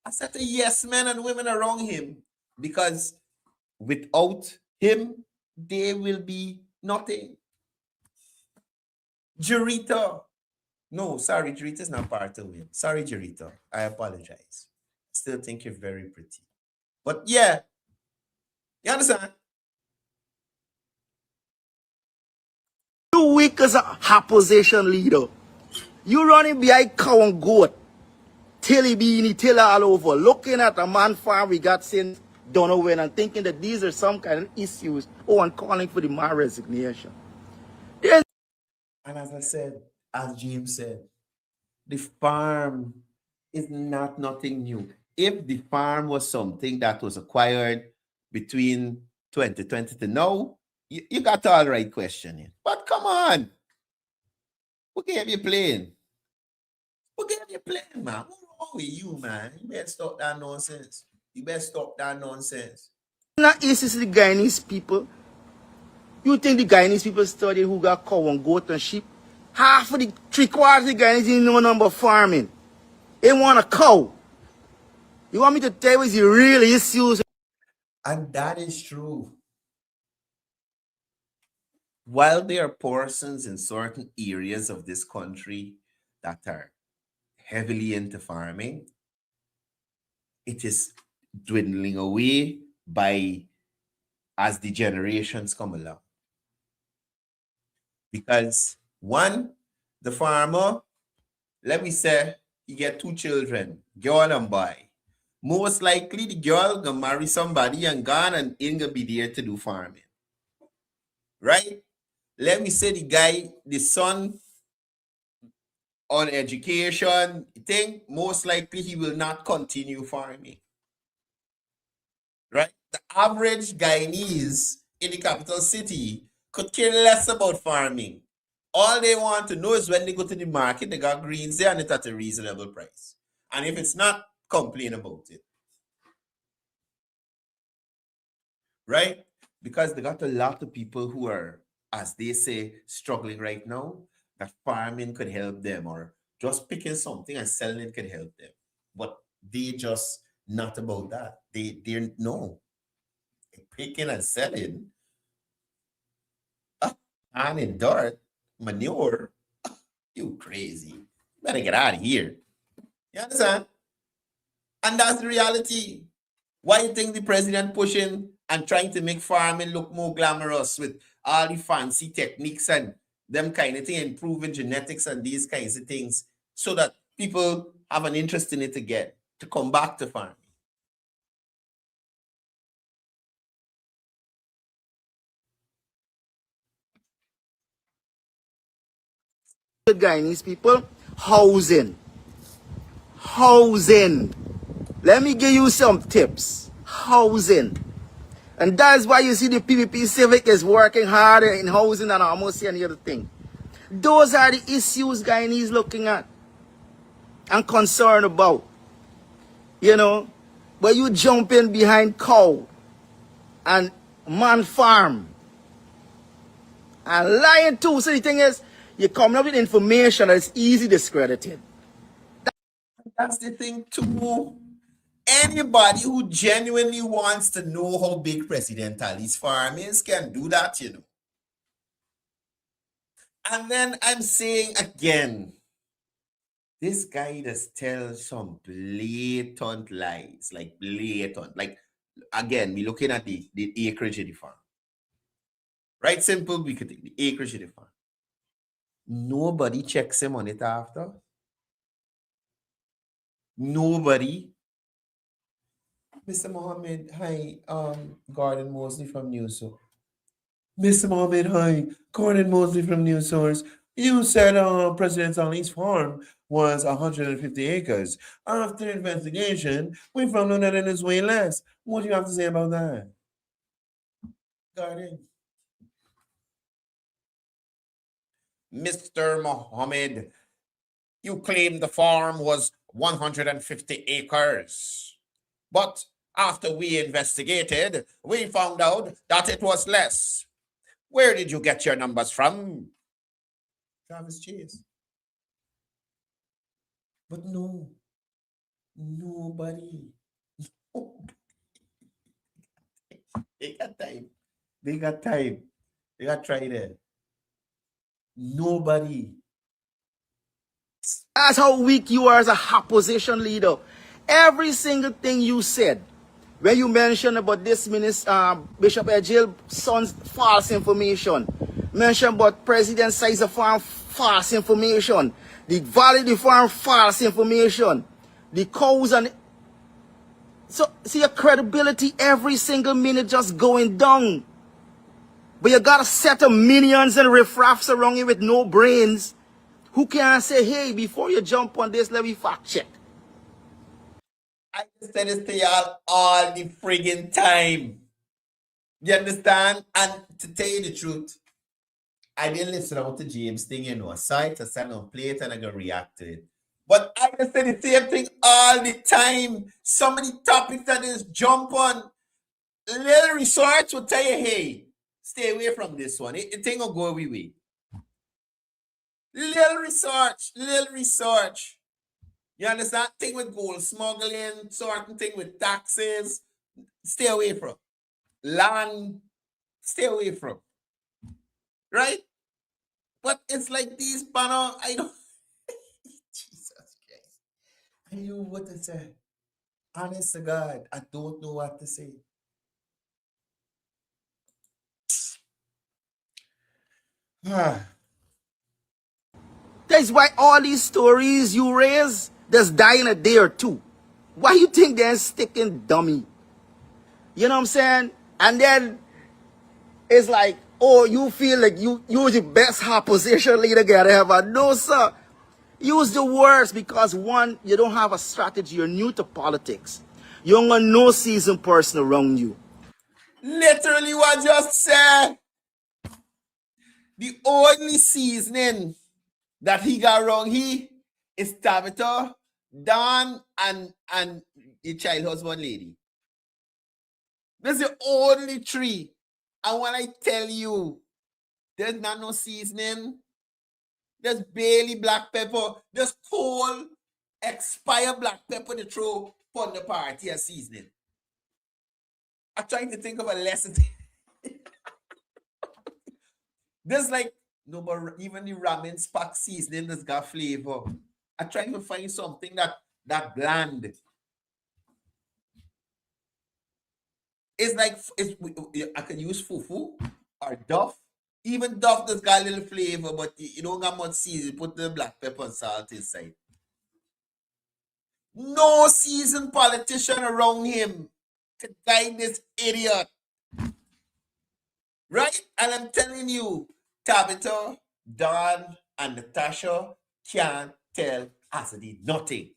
I said to yes men and women around him, because without him, there will be nothing. Jarita. No, sorry, Jarita's not part of it. Sorry, Jarita. I apologize. Still think you're very pretty. But yeah, you understand? You weak as a opposition leader. You running behind cow and goat. Tilly beanie, till all over. Looking at a man farm we got since don't know when and thinking that these are some kind of issues. Oh, and calling for the man resignation. And as I said, as James said, the farm is not nothing new. If the farm was something that was acquired between 2020 to now, you got all right questioning. But come on. Who gave you playing? Who gave you playing, man? What's wrong with you, man? You better stop that nonsense. You better stop that nonsense. Not easy to the Guyanese people. You think the Guyanese people study who got cow and goat and sheep? Half of the 3/4 of the Guyanese didn't know number farming. They want a cow. You want me to tell you what's the real issues? And that is true. While there are persons in certain areas of this country that are heavily into farming, it is dwindling away as the generations come along. Because one, the farmer, let me say, he get 2 children, girl and boy. Most likely the girl gonna marry somebody and gone and ain't gonna be there to do farming. Right? Let me say the son on education thing, most likely he will not continue farming. Right? The average Guyanese in the capital city could care less about farming. All they want to know is when they go to the market, they got greens there and it's at a reasonable price. And if it's not, complain about it. Right? Because they got a lot of people who are, as they say, struggling right now, that farming could help them, or just picking something and selling it could help them. But they just not about that. They're no. Picking and selling and in dirt, Manure? You crazy. Better get out of here. You understand? And that's the reality. Why you think the president pushing and trying to make farming look more glamorous with all the fancy techniques and them kind of thing, improving genetics and these kinds of things, so that people have an interest in it again, to come back to farming? Good Guyanese people, housing. Housing. Let me give you some tips. Housing. And that's why you see the PPP Civic is working harder in housing than almost any other thing. Those are the issues Guyanese looking at and concerned about. You know, but you jump in behind cow and man farm and lying too. So the thing is, you come up with information that's easy discredited. That's the thing too. Anybody who genuinely wants to know how big President Ali's farm is can do that, you know. And then I'm saying again, this guy just tells some blatant lies, like blatant. Like, again, we're looking at the acreage of the farm. Right? Simple, we could take the acreage of the farm. Nobody checks him on it after. Nobody. Mr. Mohammed, hi, Gordon Mosley from News Source. Mr. Mohammed, hi, Gordon Mosley from News Source. You said President Ali's farm was 150 acres. After investigation, we found out that it is way less. What do you have to say about that? Gordon. Mr. Mohammed, you claimed the farm was 150 acres. But after we investigated, we found out that it was less. Where did you get your numbers from? Travis Chase. But no, nobody. They got time. They got time. They got try there. Nobody. That's how weak you are as a opposition leader. Every single thing you said, when you mentioned about this minister, Bishop Ejil's son's false information, mentioned about President Sizer farm, false information, the Valley of the farm, false information, the cows and... So, see your credibility every single minute just going down. But you got a set of minions and riffraffs around you with no brains who can say, hey, before you jump on this, let me fact check. I just said this to y'all all the friggin' time. You understand? And to tell you the truth, I didn't listen out to James' thing, you know. I saw it, I sat on play it, and I gonna react to it. But I just say the same thing all the time. Some of the topics that just jump on, little research will tell you, hey, stay away from this one. It ain't gonna go away. Little research. You understand? Thing with gold smuggling, certain thing with taxes, stay away from. Land, stay away from. Right? But it's like these banner, I don't... Jesus Christ. I know what to say. Honest to God, I don't know what to say. That's why all these stories you raise just die in a day or two. Why you think they're sticking dummy? You know what I'm saying? And then it's like, oh, you feel like you're the best opposition leader gotta have. No, sir. Use the words because one, you don't have a strategy. You're new to politics. You don't got no seasoned person around you. Literally what I just said. The only seasoning that he got wrong here is Tabitha, Don, and the child husband lady. That's the only three. And when I tell you, there's not no seasoning, there's barely black pepper, there's cold, expired black pepper to throw on the party as seasoning. I'm trying to think of a lesson. There's like No, but even the ramen pack seasoning has got flavor. I try to find something that bland. It's like I can use fufu or duff. Even duff does got a little flavor, but you don't got much season. Put the black pepper and salt inside. No seasoned politician around him to guide this idiot. Right? And I'm telling you, Tabitha, Don, and Natasha can't tell Cassidy nothing.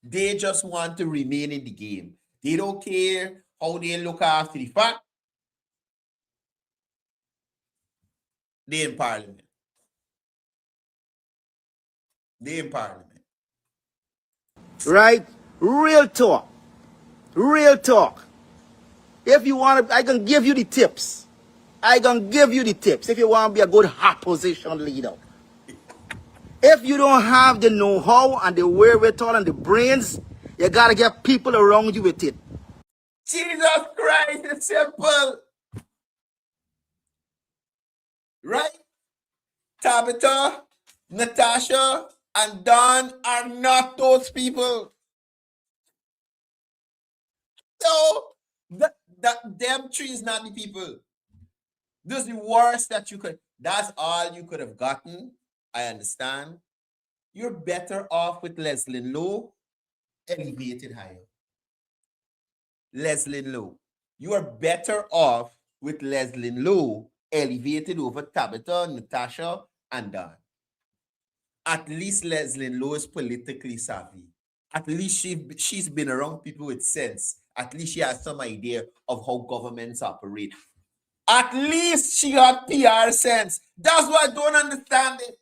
They just want to remain in the game. They don't care how they look after the fact. They're in parliament. They're in parliament. Right? Real talk. Real talk. If you want to, I can give you the tips. I can give you the tips if you want to be a good opposition leader. If you don't have the know-how and the wherewithal and the brains, you got to get people around you with it. Jesus Christ, it's simple. Right? Tabitha, Natasha, and Don are not those people. No, them three is not the people. This is the worst that you could. That's all you could have gotten. I understand. You're better off with Leslie Lowe, elevated higher. Leslie Lowe. You are better off with Leslie Lowe, elevated over Tabitha, Natasha, and Don. At least Leslie Lowe is politically savvy. At least she's been around people with sense. At least she has some idea of how governments operate. At least she got PR sense. That's why I don't understand it.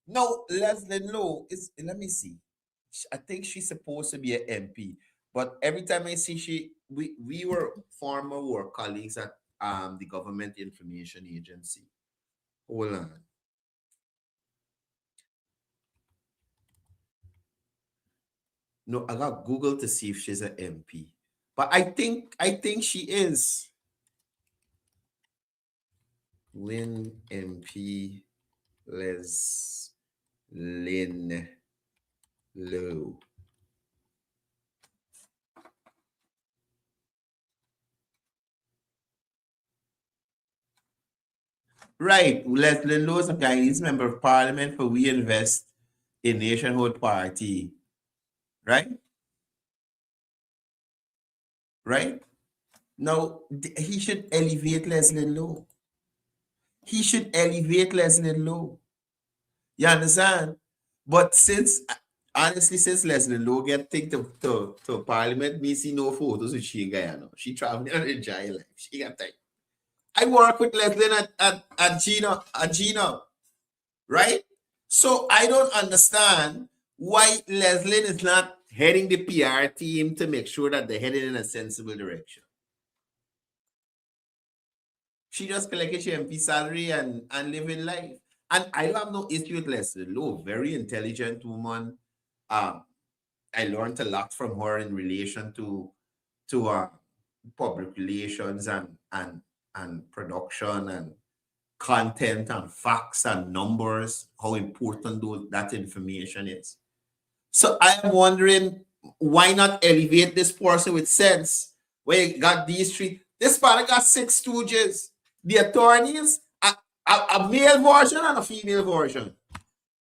No, Leslie Lowe is, let me see. I think she's supposed to be an MP. But every time I see we were former work colleagues at the Government Information Agency. Hold on. No, I got Google to see if she's an MP. But I think she is. Lynn MP Leslyn Lowe. Right. Leslie Lowe is a Guyanese member of parliament for We Invest in Nationhood Party. Right? Right? Now, he should elevate Leslie Lowe. He should elevate Leslie Lowe. You understand? But honestly, since Leslie Lowe get taken to parliament, me see no photos with she Guyana. She traveling on a giant life. She got time. I work with Leslie at Gina, right? So I don't understand why Leslie is not heading the PR team to make sure that they're headed in a sensible direction. She just collected her MP salary and living life. And I don't have no issue with Leslie Lowe, very intelligent woman. I learned a lot from her in relation to public relations and production and content and facts and numbers, how important that information is. So I am wondering, why not elevate this person with sense? Where you got these three. This part got 6 stooges. The attorneys, a male version and a female version.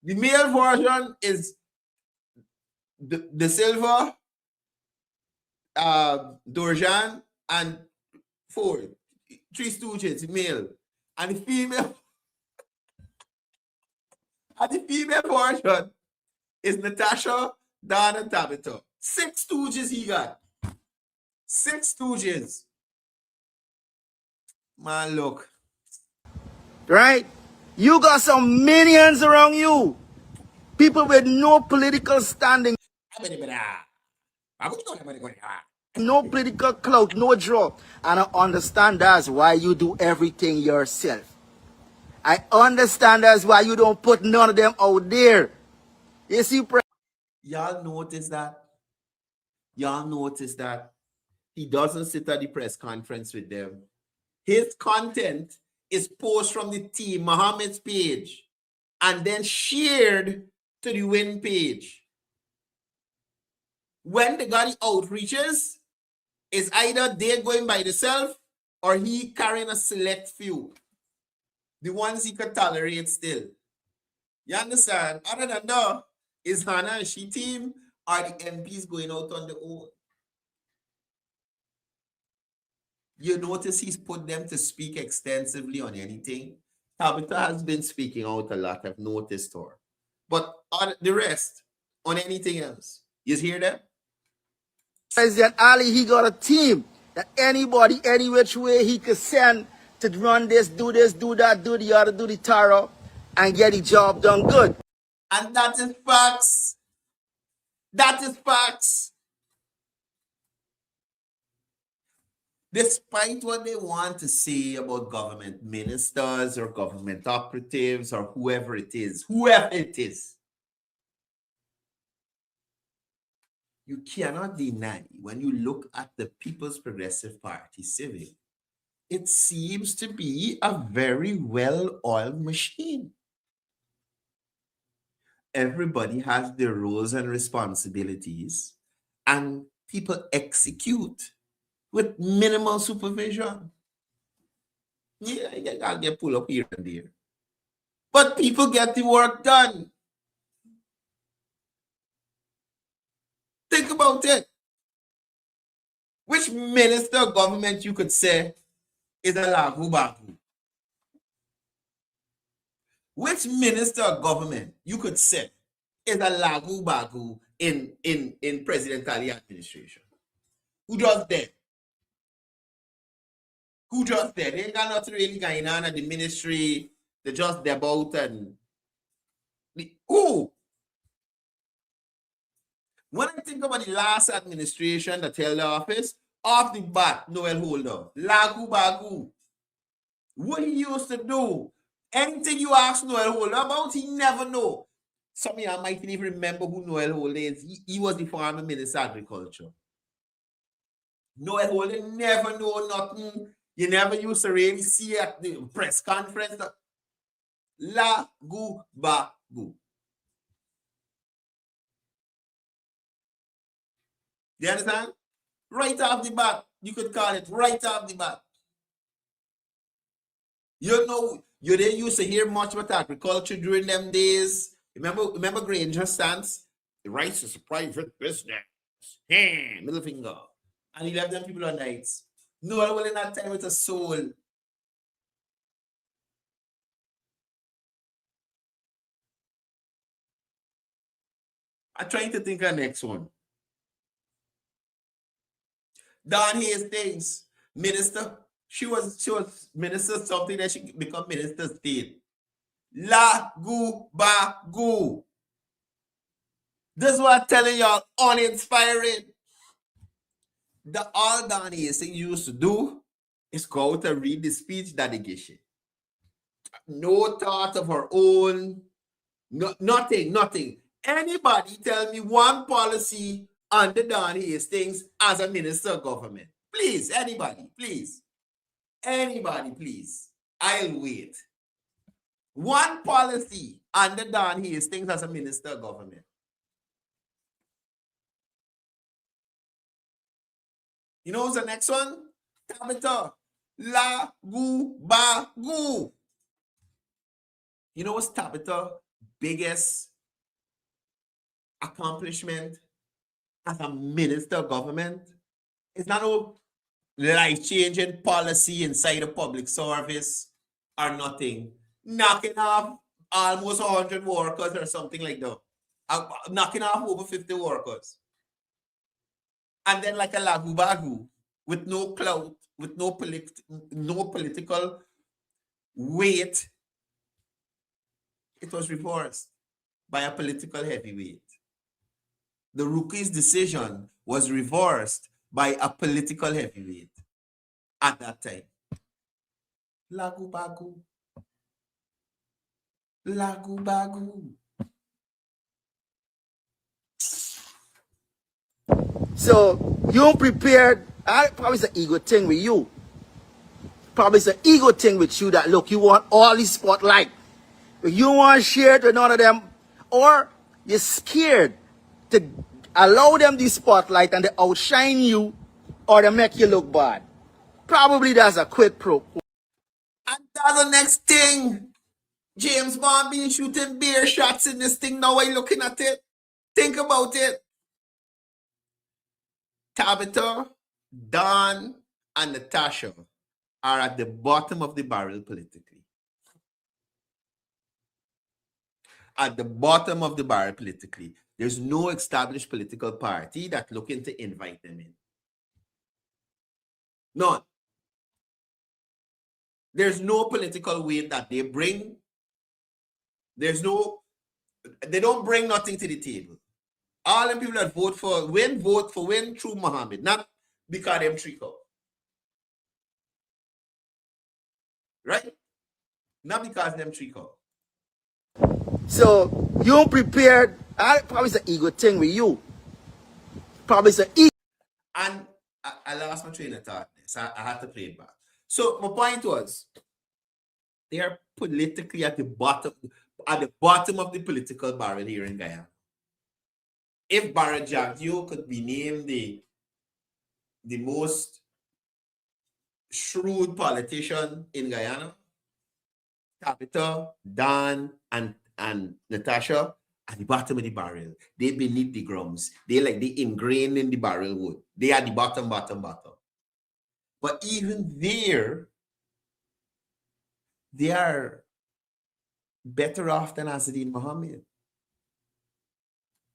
The male version is the Silva, Dorjan, and Ford. 3 stooges, male. And the female version is Natasha, Don, and Tabitha. 6 stooges he got. 6 stooges. Man, look. Right? You got some minions around you. People with no political standing. No political clout, no draw. And I understand that's why you do everything yourself. I understand that's why you don't put none of them out there. You see, y'all notice that? Y'all notice that he doesn't sit at the press conference with them. His content is posted from the team, Muhammad's page, and then shared to the win page. When the guy outreaches, it's either they going by themselves or he carrying a select few. The ones he could tolerate still. You understand? Other than that, is Hannah and she team or the MPs going out on their own? You notice he's put them to speak extensively on anything. Tabitha has been speaking out a lot, I've noticed her. But on the rest, on anything else, you hear them? President Ali, he got a team that anybody, any which way he could send to run this, do that, do the other, do the tarot, and get the job done good. And that is facts. That is facts. Despite what they want to say about government ministers or government operatives or whoever it is, you cannot deny when you look at the People's Progressive Party Civic, it seems to be a very well-oiled machine. Everybody has their roles and responsibilities, and people execute with minimal supervision. Yeah, you gotta get pulled up here and there. But people get the work done. Think about it. Which minister of government you could say is a lagu-bagu? Which minister of government you could say is a lagu-bagu in President Ali administration? Who just there? Who just there? They ain't got nothing really going on at the ministry. They just there about and who? When I think about the last administration that held the office, off the bat, Noel Holder, lagu-bagu. What he used to do, anything you ask Noel Holder about, he never know. Some of you might even remember who Noel Holder is. He was the former Minister of Agriculture. Noel Holder never know nothing. You never used to really see at the press conference. Lagu-bagu. You understand? Right off the bat, you could call it right off the bat. You know, you didn't used to hear much about agriculture during them days. Remember Granger stance? The rice is a private business. Middle finger. And he left them people on nights. No one will in that time with a soul. I'm trying to think of the next one. Dawn Hastings, minister. She was minister something that she become minister state. Lagu-bagu. This is what I'm telling y'all, uninspiring. All Dawn Hastings used to do is go out and read the speech that they give she. No thought of her own. No, nothing. Anybody tell me one policy under Dawn Hastings as a minister of government? Please, anybody, please. Anybody, please. I'll wait. One policy under Dawn Hastings as a minister of government. You know what's the next one? Tabitha. Lagu-bagu. You know what's Tabitha's biggest accomplishment as a minister of government? It's not no life-changing policy inside the public service or nothing. Knocking off almost 100 workers or something like that. Knocking off over 50 workers. And then like a lagu-bagu with no clout, with no political weight, it was reversed by a political heavyweight. The rookie's decision was reversed by a political heavyweight at that time. Lagu-bagu. Lagu-bagu. So you prepared, I probably it's an ego thing with you. Probably it's an ego thing with you that, look, you want all the spotlight. You want to share it with none of them. Or you're scared to allow them the spotlight and they outshine you or they make you look bad. Probably that's a quid pro quo. And that's the next thing. James Bond been shooting beer shots in this thing now while looking at it. Think about it. Tabitha, Don, and Natasha are at the bottom of the barrel politically. At the bottom of the barrel politically. There's no established political party that's looking to invite them in. None. There's no political weight that they bring. They don't bring nothing to the table. All them people that vote for win through Muhammad, not because them trick out. Right? Not because them trick out. So you prepared. Probably it's an ego thing with you. Probably it's an ego. And I lost my train of thought. So I had to play it back. So my point was, they are politically at the bottom of the political barrel here in Guyana. If Barra Jagyo could be named the most shrewd politician in Guyana, Tabitha, Dan, and Natasha at the bottom of the barrel. They beneath the grums. They ingrained in the barrel wood. They are the bottom. But even there, they are better off than Azadeen Mohammed.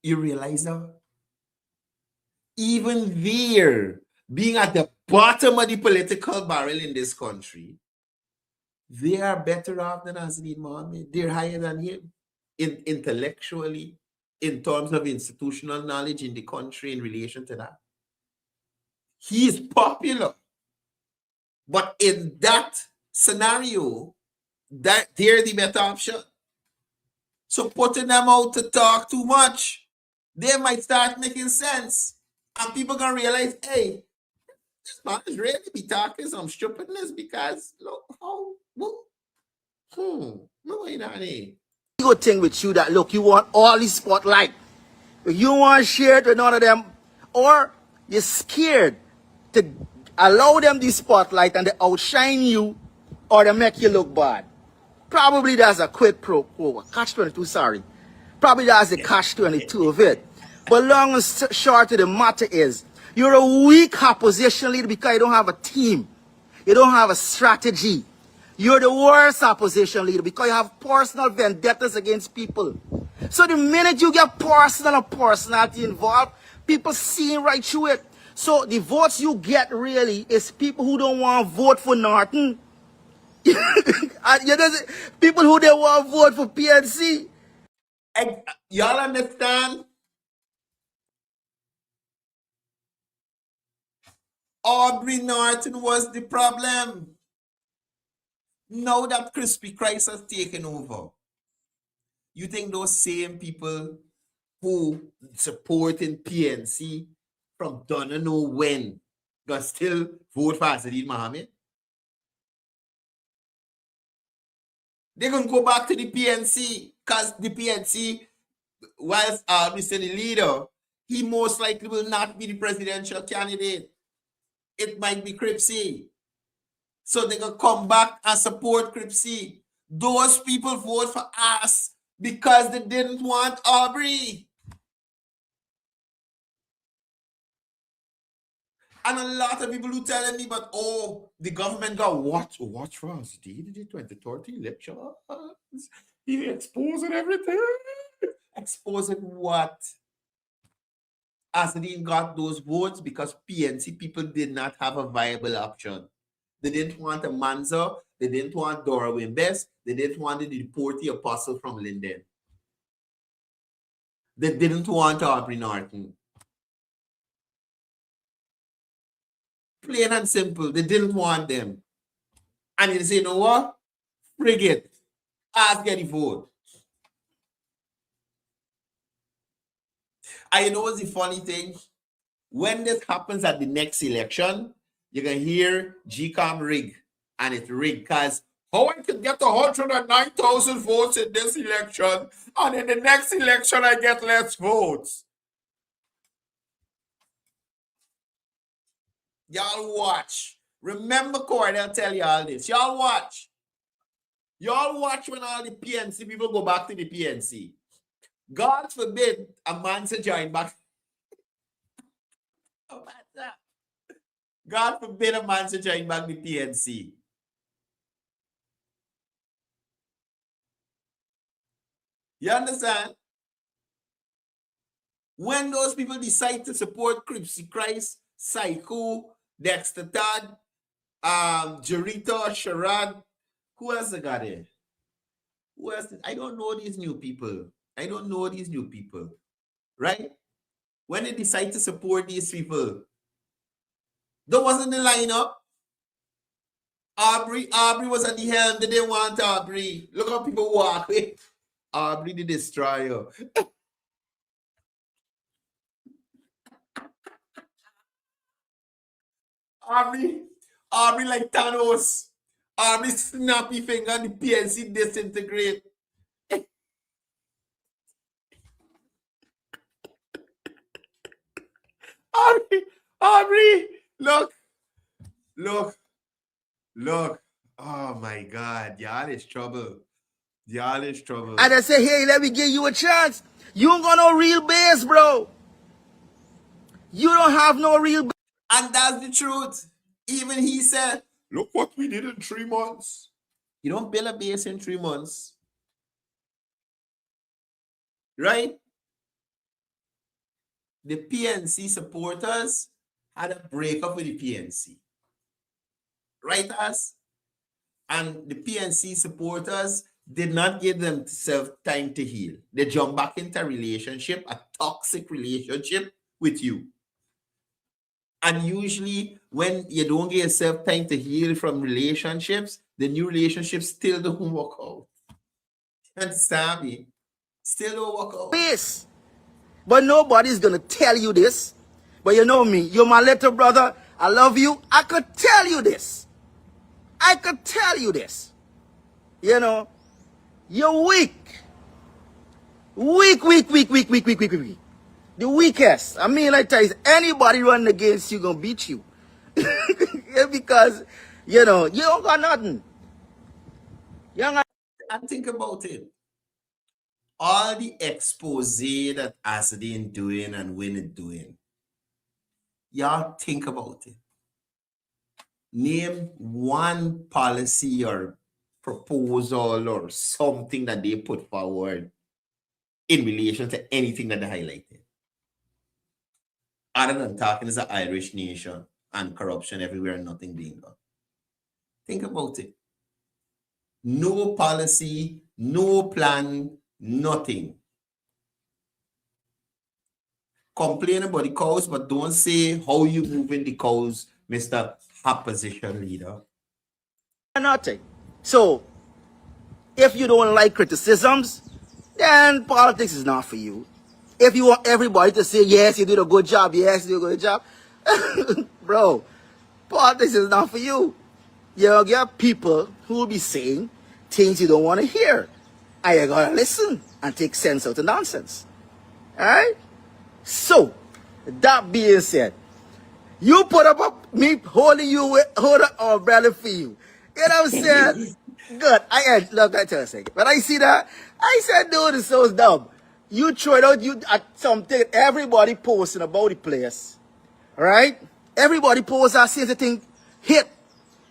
You realize that? Even there, being at the bottom of the political barrel in this country, they are better off than Azadeen Mohammed. They're higher than him intellectually, in terms of institutional knowledge in the country in relation to that. He is popular. But in that scenario, that they're the better option. So putting them out to talk too much, they might start making sense. And people gonna realize, hey, this man is really be talking some stupidness because look how Ego thing with you that, look, you want all the spotlight. You want to share it with none of them. Or you're scared to allow them the spotlight and they outshine you or they make you look bad. Probably that's a quid pro quo. Catch-22, sorry. Probably that's the catch-22 of it. But long and short of the matter is, you're a weak opposition leader because you don't have a team. You don't have a strategy. You're the worst opposition leader because you have personal vendettas against people. So the minute you get personality involved, people see right through it. So the votes you get really is people who don't want to vote for Norton. People who don't want to vote for PNC. Y'all understand? Aubrey Norton was the problem. Now that Crispy Christ has taken over, you think those same people who supporting PNC from don't know when gonna still vote for Azadeen Mohammed? They're gonna go back to the PNC because the PNC, whilst Aubrey still the leader, he most likely will not be the presidential candidate. It might be Cripsy. So they're going to come back and support Cripsy. Those people vote for us because they didn't want Aubrey. And a lot of people who telling me, but the government got watch for us. Did the 2030 election? He exposing everything. Exposing what? Azadeen got those votes because PNC people did not have a viable option. They didn't want a Manzo. They didn't want Dora Wimbes. They didn't want the deportee apostle from Linden. They didn't want Aubrey Norton. Plain and simple. They didn't want them. And you say, you know what? Frig it. Ask get the vote. And you know what's the funny thing? When this happens at the next election, you're going to hear GCOM rig. and it's rigged. Because how I could get 109,000 votes in this election, and in the next election I get less votes. Y'all watch. Remember, Coudel tell y'all this. Y'all watch. Y'all watch when all the PNC people go back to the PNC. God forbid a man to join back. God forbid a man to join back the PNC. You understand? When those people decide to support Cripsy Christ, Psycho, Dexter Todd, Jerita, Sharad, who else they got there? Who else? I don't know these new people. I don't know these new people. Right? When they decide to support these people, that wasn't the lineup. Aubrey was at the helm. They didn't want Aubrey. Look how people walk with Aubrey the Destroyer. Aubrey like Thanos. Aubrey snappy finger and the PNC disintegrate. Aubrey, look. Oh my God, y'all is trouble. Y'all is trouble. And I say, hey, let me give you a chance. You ain't got no real base, bro. You don't have no real base. And that's the truth. Even he said, look what we did in 3 months. You don't build a base in 3 months. Right? The PNC supporters had a breakup with the PNC. Right, us? And the PNC supporters did not give themselves time to heal. They jump back into a relationship, a toxic relationship with you. And usually when you don't give yourself time to heal from relationships, the new relationships still don't work out. You understand me? Still don't work out. Yes. But nobody's going to tell you this. But you know me. You're my little brother. I love you. I could tell you this. I could tell you this. You know, you're weak. Weak. The weakest. I mean, like, anybody running against you gonna beat you. Because, you know, you don't got nothing. You don't got... And think about it. All the expose that Asadine doing and Winnie doing. Y'all think about it. Name one policy or proposal or something that they put forward in relation to anything that they highlighted. Other than talking as an Irish nation and corruption everywhere and nothing being done. Think about it. No policy, no plan, nothing. Complain about the cows, but don't say how you moving the cows, Mr. Opposition Leader. Nothing. So, if you don't like criticisms, then politics is not for you. If you want everybody to say, yes, you did a good job, yes, you did a good job, bro, politics is not for you. You get people who will be saying things you don't want to hear. And you gotta listen and take sense out of nonsense. Alright? So, that being said, you put up me holding an umbrella for you. You know what I'm saying? Good. Look, I tell you a second. When I see that, I said, dude, it's so dumb. You throw it out, at something, everybody posting about the place. Right? Everybody posts that same thing, hit.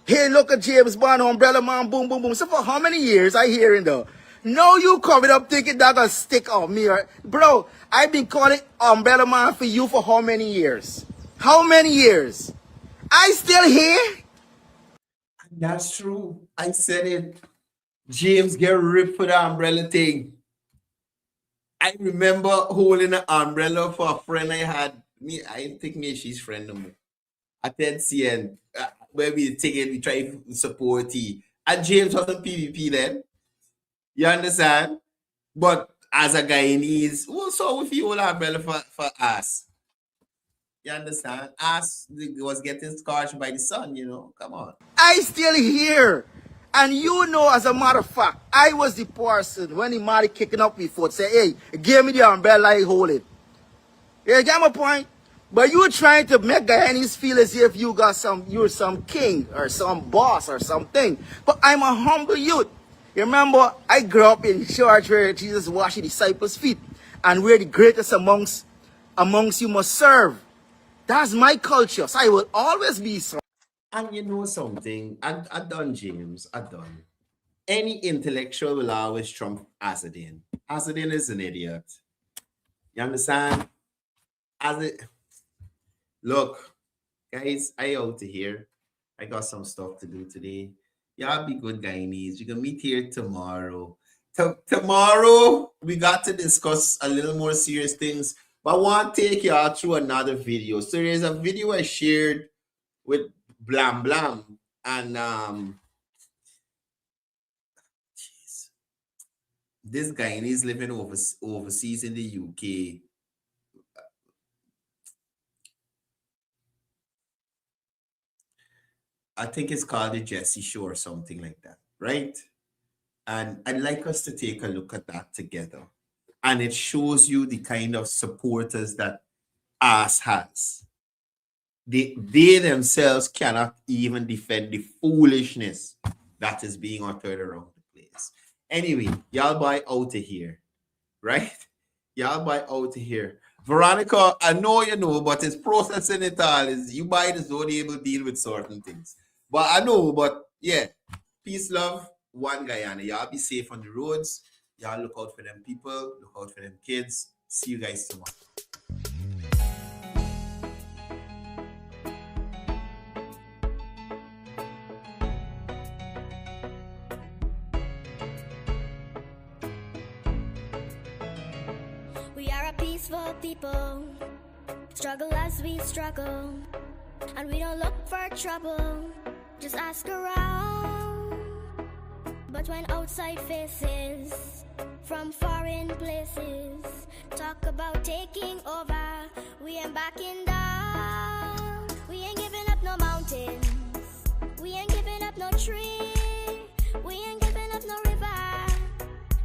Hey, look at James Bond, umbrella man, boom, boom, boom. So for how many years I hearing though? No, you coming up thinking that gonna stick on me. Right? Bro, I've been calling umbrella man for you for how many years? How many years? I still here? That's true. I said it. James get ripped for the umbrella thing. I remember holding an umbrella for a friend I had. I think she's friend number. At NCN, where we take it, we try to support he. And James wasn't PvP then. You understand? But as a Guyanese, so if you hold an umbrella for us. You understand? Ass was getting scorched by the sun, you know. Come on. I still here. And you know, as a matter of fact, I was the person when the Mali kicking up before say, hey, give me the umbrella, I hold it. You get my point? But you trying to make Guyanese feel as if you're some king or some boss or something. But I'm a humble youth. You remember, I grew up in church where Jesus washed the disciples' feet. And we're the greatest amongst you must serve. That's my culture. So I will always be so. And you know something? I done, James. I done. Any intellectual will always trump Asadin. Asadin is an idiot. You understand? Look, guys, I out to here. I got some stuff to do today. Y'all be good, Guyanese. You can meet here tomorrow. Tomorrow, we got to discuss a little more serious things. But I want to take y'all through another video. So there's a video I shared with Blam Blam. And this Guyanese living overseas in the UK. I think it's called the Jesse Show or something like that, right? And I'd like us to take a look at that together. And it shows you the kind of supporters that Ass has. They themselves cannot even defend the foolishness that is being uttered around the place. Anyway, y'all buy out of here, right? Y'all buy out of here. Veronica, I know you know, but it's processing it all. Is you buy this don't able to deal with certain things. But I know, but yeah. Peace, love, one Guyana. Y'all be safe on the roads. Y'all look out for them people, look out for them kids. See you guys tomorrow. We are a peaceful people, struggle as we struggle, and we don't look for trouble, just ask around. But when outside faces from foreign places talk about taking over, we ain't backing down. We ain't giving up no mountains, we ain't giving up no tree, we ain't giving up no river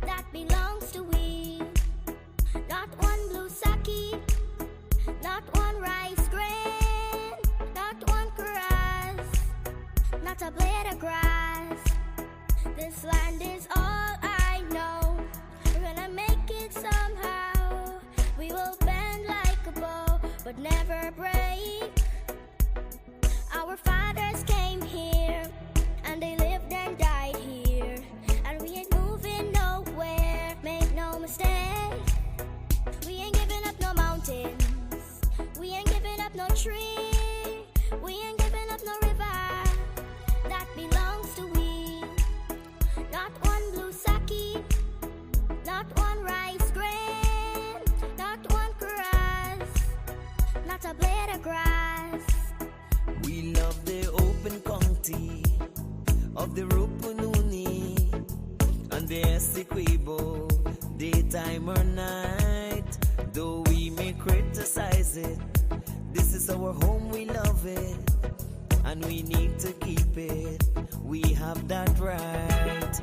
that belongs to we. Not one blue sake, not one rice grain, not one grass, not a blade of grass. This land is all I know. We're gonna make it somehow. We will bend like a bow, but never break. Our fathers came here, and they lived and died here, and we ain't moving nowhere, make no mistake. We ain't giving up no mountains, we ain't giving up no tree, we ain't giving up no river that belongs to we. Not one blue sake, not one rice grain, not one grass, not a blade of grass. We love the open county of the Rupununi and the Essequibo, daytime or night. Though we may criticize it, this is our home, we love it, and we need to keep it. We have that right.